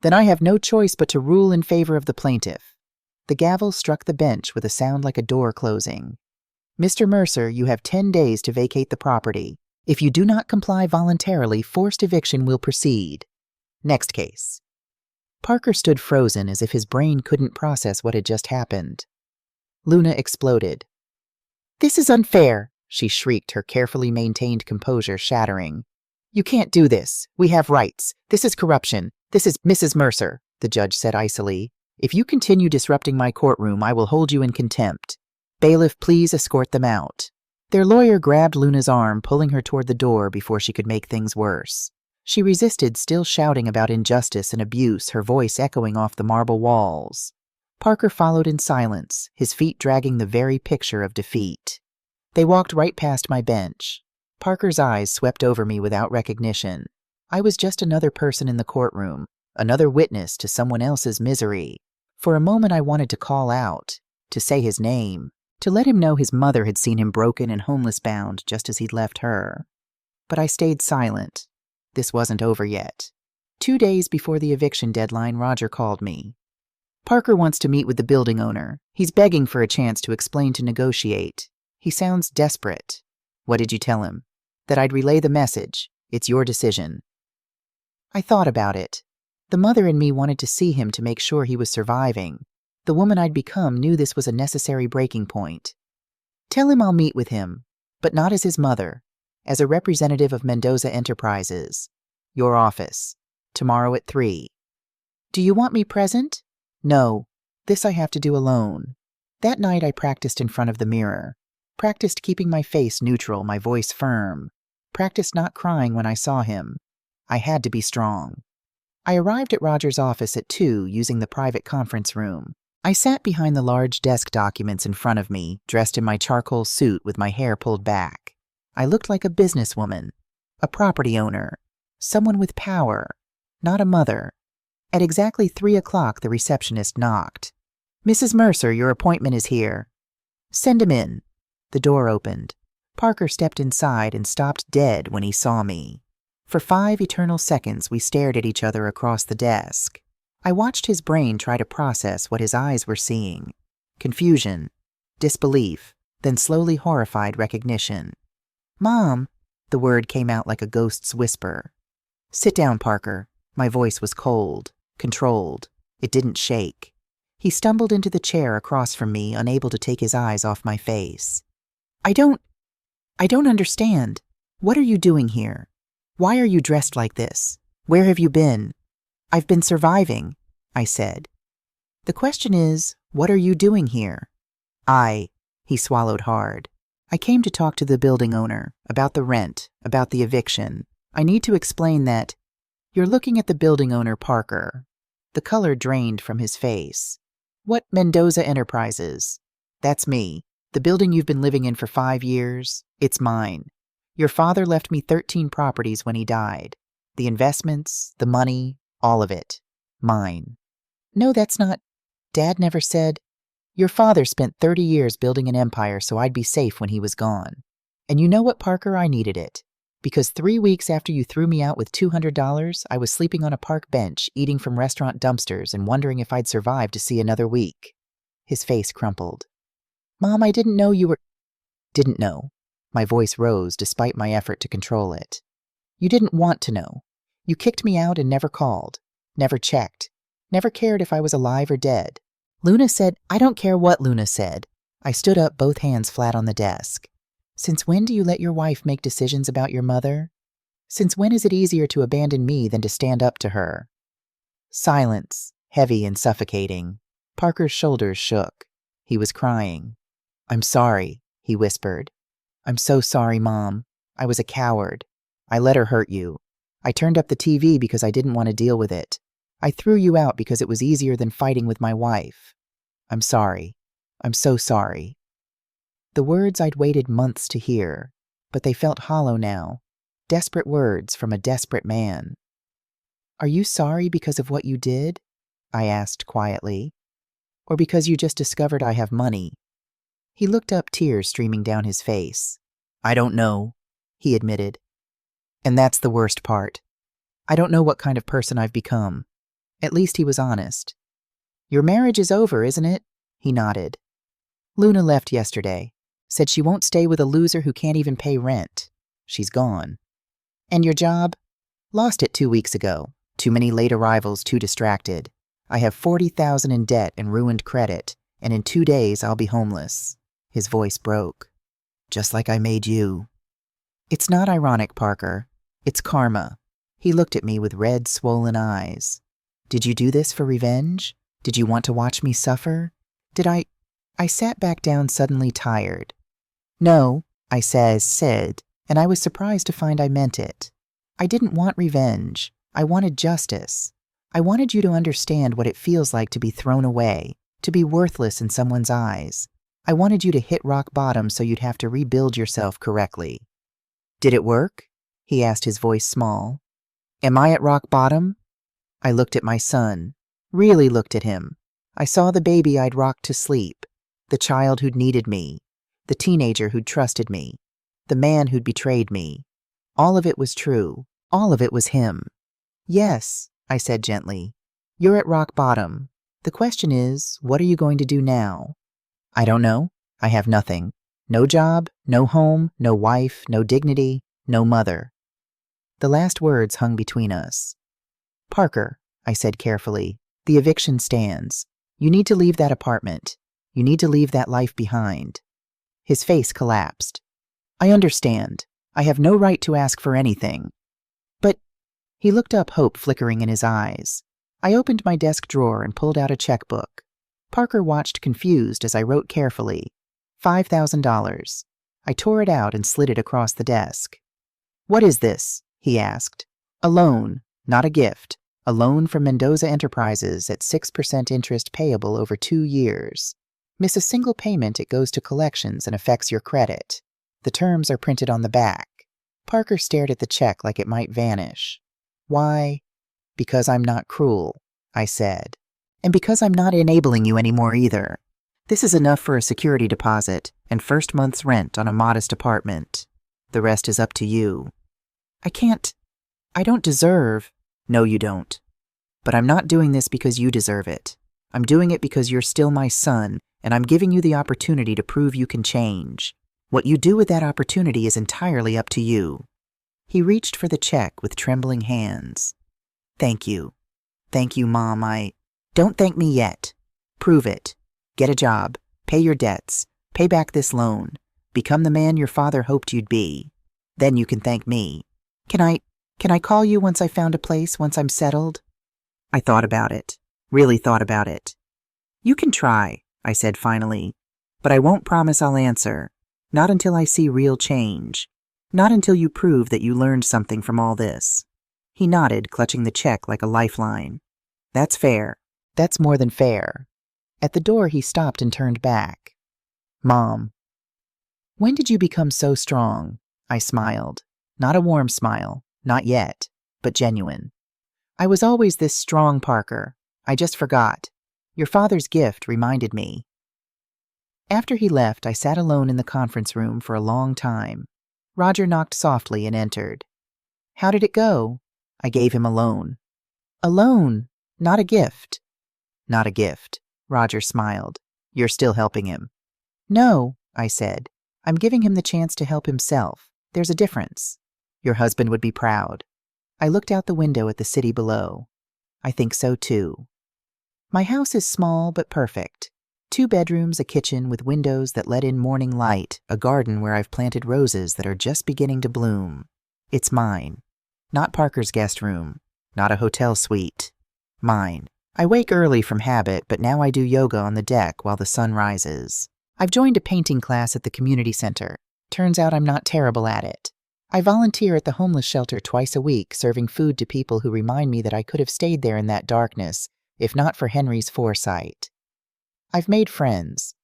"Then I have no choice but to rule in favor of the plaintiff." The gavel struck the bench with a sound like a door closing. "Mr. Mercer, you have 10 days to vacate the property. If you do not comply voluntarily, forced eviction will proceed. Next case." Parker stood frozen as if his brain couldn't process what had just happened. Luna exploded. "This is unfair," she shrieked, her carefully maintained composure shattering. "You can't do this. We have rights. This is corruption. This is Mrs. Mercer," the judge said icily. "If you continue disrupting my courtroom, I will hold you in contempt. Bailiff, please escort them out." Their lawyer grabbed Luna's arm, pulling her toward the door before she could make things worse. She resisted, still shouting about injustice and abuse, her voice echoing off the marble walls. Parker followed in silence, his feet dragging the very picture of defeat. They walked right past my bench. Parker's eyes swept over me without recognition. I was just another person in the courtroom, another witness to someone else's misery. For a moment I wanted to call out, to say his name, to let him know his mother had seen him broken and homeless-bound just as he'd left her. But I stayed silent. This wasn't over yet. 2 days before the eviction deadline, Roger called me. "Parker wants to meet with the building owner. He's begging for a chance to explain, to negotiate. He sounds desperate." "What did you tell him?" "That I'd relay the message. It's your decision." I thought about it. The mother in me wanted to see him to make sure he was surviving. The woman I'd become knew this was a necessary breaking point. "Tell him I'll meet with him, but not as his mother, as a representative of Mendoza Enterprises. Your office. Tomorrow at 3. "Do you want me present?" "No. This I have to do alone." That night I practiced in front of the mirror. Practiced keeping my face neutral, my voice firm. Practiced not crying when I saw him. I had to be strong. I arrived at Roger's office at 2, using the private conference room. I sat behind the large desk documents in front of me, dressed in my charcoal suit with my hair pulled back. I looked like a businesswoman, a property owner, someone with power, not a mother. At exactly 3 o'clock, the receptionist knocked. "Mrs. Mercer, your appointment is here." "Send him in." The door opened. Parker stepped inside and stopped dead when he saw me. For 5 eternal seconds, we stared at each other across the desk. I watched his brain try to process what his eyes were seeing. Confusion, disbelief, then slowly horrified recognition. "Mom," the word came out like a ghost's whisper. "Sit down, Parker." My voice was cold, controlled. It didn't shake. He stumbled into the chair across from me, unable to take his eyes off my face. I don't understand. What are you doing here? Why are you dressed like this? Where have you been?" "I've been surviving," I said. "The question is, what are you doing here?" He swallowed hard. "I came to talk to the building owner, about the rent, about the eviction. I need to explain that—" "You're looking at the building owner, Parker." The color drained from his face. "What Mendoza Enterprises?" "That's me. The building you've been living in for 5 years, it's mine. Your father left me 13 properties when he died. The investments, the money, all of it. Mine." "No, that's not—" "Dad never said—" "Your father spent 30 years building an empire so I'd be safe when he was gone. And you know what, Parker? I needed it. Because 3 weeks after you threw me out with $200, I was sleeping on a park bench, eating from restaurant dumpsters and wondering if I'd survive to see another week." His face crumpled. "Mom, I didn't know you were—" "Didn't know." My voice rose despite my effort to control it. "You didn't want to know. You kicked me out and never called, never checked, never cared if I was alive or dead. Luna said—" "I don't care what Luna said. I stood up, both hands flat on the desk. Since when do you let your wife make decisions about your mother? Since when is it easier to abandon me than to stand up to her? Silence, heavy and suffocating. Parker's shoulders shook. He was crying. I'm sorry, he whispered. I'm so sorry, Mom. I was a coward. I let her hurt you. I turned up the TV because I didn't want to deal with it. I threw you out because it was easier than fighting with my wife. I'm sorry. I'm so sorry. The words I'd waited months to hear, but they felt hollow now. Desperate words from a desperate man. Are you sorry because of what you did? I asked quietly. Or because you just discovered I have money? He looked up, tears streaming down his face. I don't know, he admitted. And that's the worst part. I don't know what kind of person I've become. At least he was honest. Your marriage is over, isn't it? He nodded. Luna left yesterday. Said she won't stay with a loser who can't even pay rent. She's gone. And your job? Lost it 2 weeks ago. Too many late arrivals, too distracted. I have $40,000 in debt and ruined credit, and in 2 days I'll be homeless. His voice broke. Just like I made you. It's not ironic, Parker. It's karma. He looked at me with red, swollen eyes. Did you do this for revenge? Did you want to watch me suffer? Did I sat back down, suddenly tired. No, I said, and I was surprised to find I meant it. I didn't want revenge. I wanted justice. I wanted you to understand what it feels like to be thrown away, to be worthless in someone's eyes. I wanted you to hit rock bottom so you'd have to rebuild yourself correctly. Did it work? He asked, his voice small. Am I at rock bottom? I looked at my son, really looked at him. I saw the baby I'd rocked to sleep, the child who'd needed me, the teenager who'd trusted me, the man who'd betrayed me. All of it was true. All of it was him. Yes, I said gently. You're at rock bottom. The question is, what are you going to do now? I don't know. I have nothing. No job, no home, no wife, no dignity, no mother. The last words hung between us. Parker, I said carefully, the eviction stands. You need to leave that apartment. You need to leave that life behind. His face collapsed. I understand. I have no right to ask for anything. But he looked up, hope flickering in his eyes. I opened my desk drawer and pulled out a checkbook. Parker watched confused as I wrote carefully. $5,000. I tore it out and slid it across the desk. What is this? He asked. A loan, not a gift. A loan from Mendoza Enterprises at 6% interest payable over 2 years. Miss a single payment, it goes to collections and affects your credit. The terms are printed on the back. Parker stared at the check like it might vanish. Why? Because I'm not cruel, I said. And because I'm not enabling you anymore either. This is enough for a security deposit and first month's rent on a modest apartment. The rest is up to you. I don't deserve. No, you don't. But I'm not doing this because you deserve it. I'm doing it because you're still my son, and I'm giving you the opportunity to prove you can change. What you do with that opportunity is entirely up to you. He reached for the check with trembling hands. Thank you. Thank you, Mom. Don't thank me yet. Prove it. Get a job. Pay your debts. Pay back this loan. Become the man your father hoped you'd be. Then you can thank me. Can I call you once I've found a place, once I'm settled? I thought about it. Really thought about it. You can try, I said finally. But I won't promise I'll answer. Not until I see real change. Not until you prove that you learned something from all this. He nodded, clutching the check like a lifeline. That's fair. That's more than fair. At the door, he stopped and turned back. Mom. When did you become so strong? I smiled. Not a warm smile. Not yet. But genuine. I was always this strong, Parker. I just forgot. Your father's gift reminded me. After he left, I sat alone in the conference room for a long time. Roger knocked softly and entered. How did it go? I gave him a loan. A loan, not a gift. Not a gift. Roger smiled. You're still helping him. No, I said. I'm giving him the chance to help himself. There's a difference. Your husband would be proud. I looked out the window at the city below. I think so too. My house is small but perfect. 2 bedrooms, a kitchen with windows that let in morning light, a garden where I've planted roses that are just beginning to bloom. It's mine. Not Parker's guest room. Not a hotel suite. Mine. I wake early from habit, but now I do yoga on the deck while the sun rises. I've joined a painting class at the community center. Turns out I'm not terrible at it. I volunteer at the homeless shelter twice a week, serving food to people who remind me that I could have stayed there in that darkness, if not for Henry's foresight. I've made friends.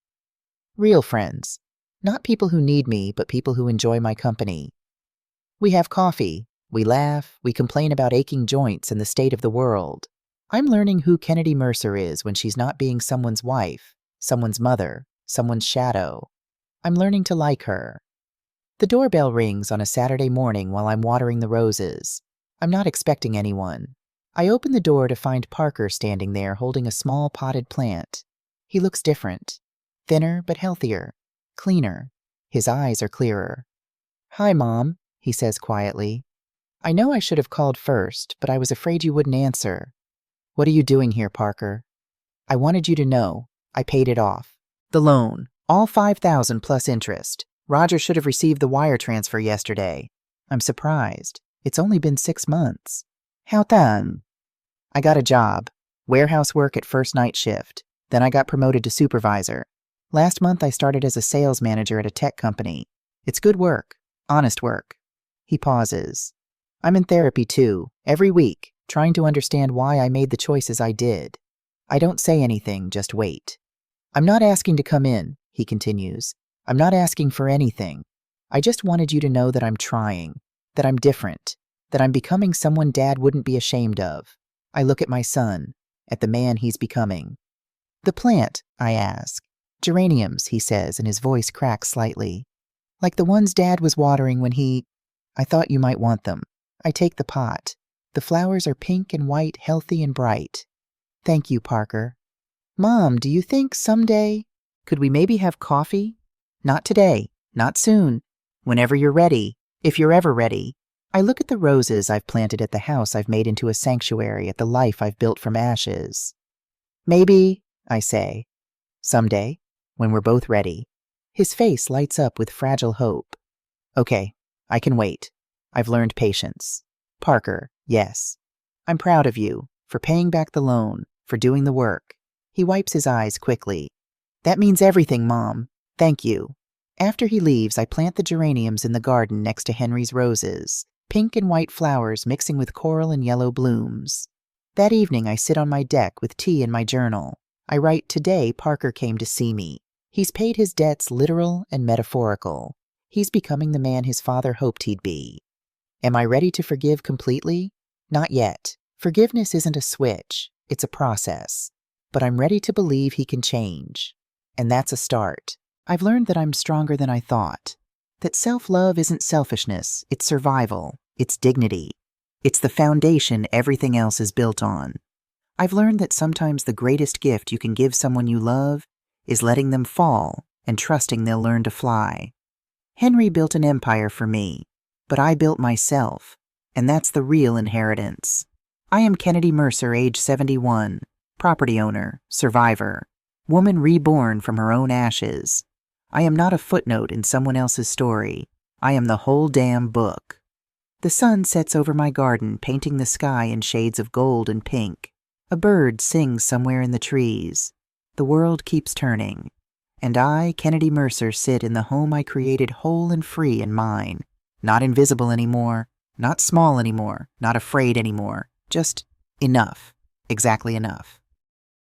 Real friends. Not people who need me, but people who enjoy my company. We have coffee. We laugh. We complain about aching joints and the state of the world. I'm learning who Kennedy Mercer is when she's not being someone's wife, someone's mother, someone's shadow. I'm learning to like her. The doorbell rings on a Saturday morning while I'm watering the roses. I'm not expecting anyone. I open the door to find Parker standing there holding a small potted plant. He looks different. Thinner but healthier. Cleaner. His eyes are clearer. "Hi, Mom," he says quietly. "I know I should have called first, but I was afraid you wouldn't answer." "What are you doing here, Parker?" "I wanted you to know. I paid it off. The loan. All $5,000 plus interest. Roger should have received the wire transfer yesterday." I'm surprised. It's only been 6 months. "How come?" "I got a job. Warehouse work at first night shift. Then I got promoted to supervisor. Last month I started as a sales manager at a tech company. It's good work. Honest work." He pauses. "I'm in therapy too, every week, trying to understand why I made the choices I did." I don't say anything, just wait. "I'm not asking to come in," he continues. "I'm not asking for anything. I just wanted you to know that I'm trying, that I'm different, that I'm becoming someone Dad wouldn't be ashamed of. I look at my son, at the man he's becoming." "The plant?" I ask. "Geraniums," he says, and his voice cracks slightly. "Like the ones Dad was watering when he—" "I thought you might want them." I take the pot. The flowers are pink and white, healthy and bright. "Thank you, Parker." "Mom, do you think someday—" "Could we maybe have coffee?" "Not today. Not soon. Whenever you're ready. If you're ever ready." I look at the roses I've planted at the house I've made into a sanctuary, at the life I've built from ashes. "Maybe," I say. "Someday, when we're both ready." His face lights up with fragile hope. "Okay, I can wait. I've learned patience." "Parker, yes. I'm proud of you, for paying back the loan, for doing the work." He wipes his eyes quickly. "That means everything, Mom. Thank you." After he leaves, I plant the geraniums in the garden next to Henry's roses, pink and white flowers mixing with coral and yellow blooms. That evening, I sit on my deck with tea in my journal. I write, "Today, Parker came to see me. He's paid his debts, literal and metaphorical. He's becoming the man his father hoped he'd be." Am I ready to forgive completely? Not yet. Forgiveness isn't a switch. It's a process. But I'm ready to believe he can change. And that's a start. I've learned that I'm stronger than I thought. That self-love isn't selfishness. It's survival. It's dignity. It's the foundation everything else is built on. I've learned that sometimes the greatest gift you can give someone you love is letting them fall and trusting they'll learn to fly. Henry built an empire for me, but I built myself, and that's the real inheritance. I am Kennedy Mercer, age 71, property owner, survivor, woman reborn from her own ashes. I am not a footnote in someone else's story. I am the whole damn book. The sun sets over my garden, painting the sky in shades of gold and pink. A bird sings somewhere in the trees. The world keeps turning. And I, Kennedy Mercer, sit in the home I created whole and free in mine. Not invisible anymore, not small anymore, not afraid anymore. Just enough. Exactly enough.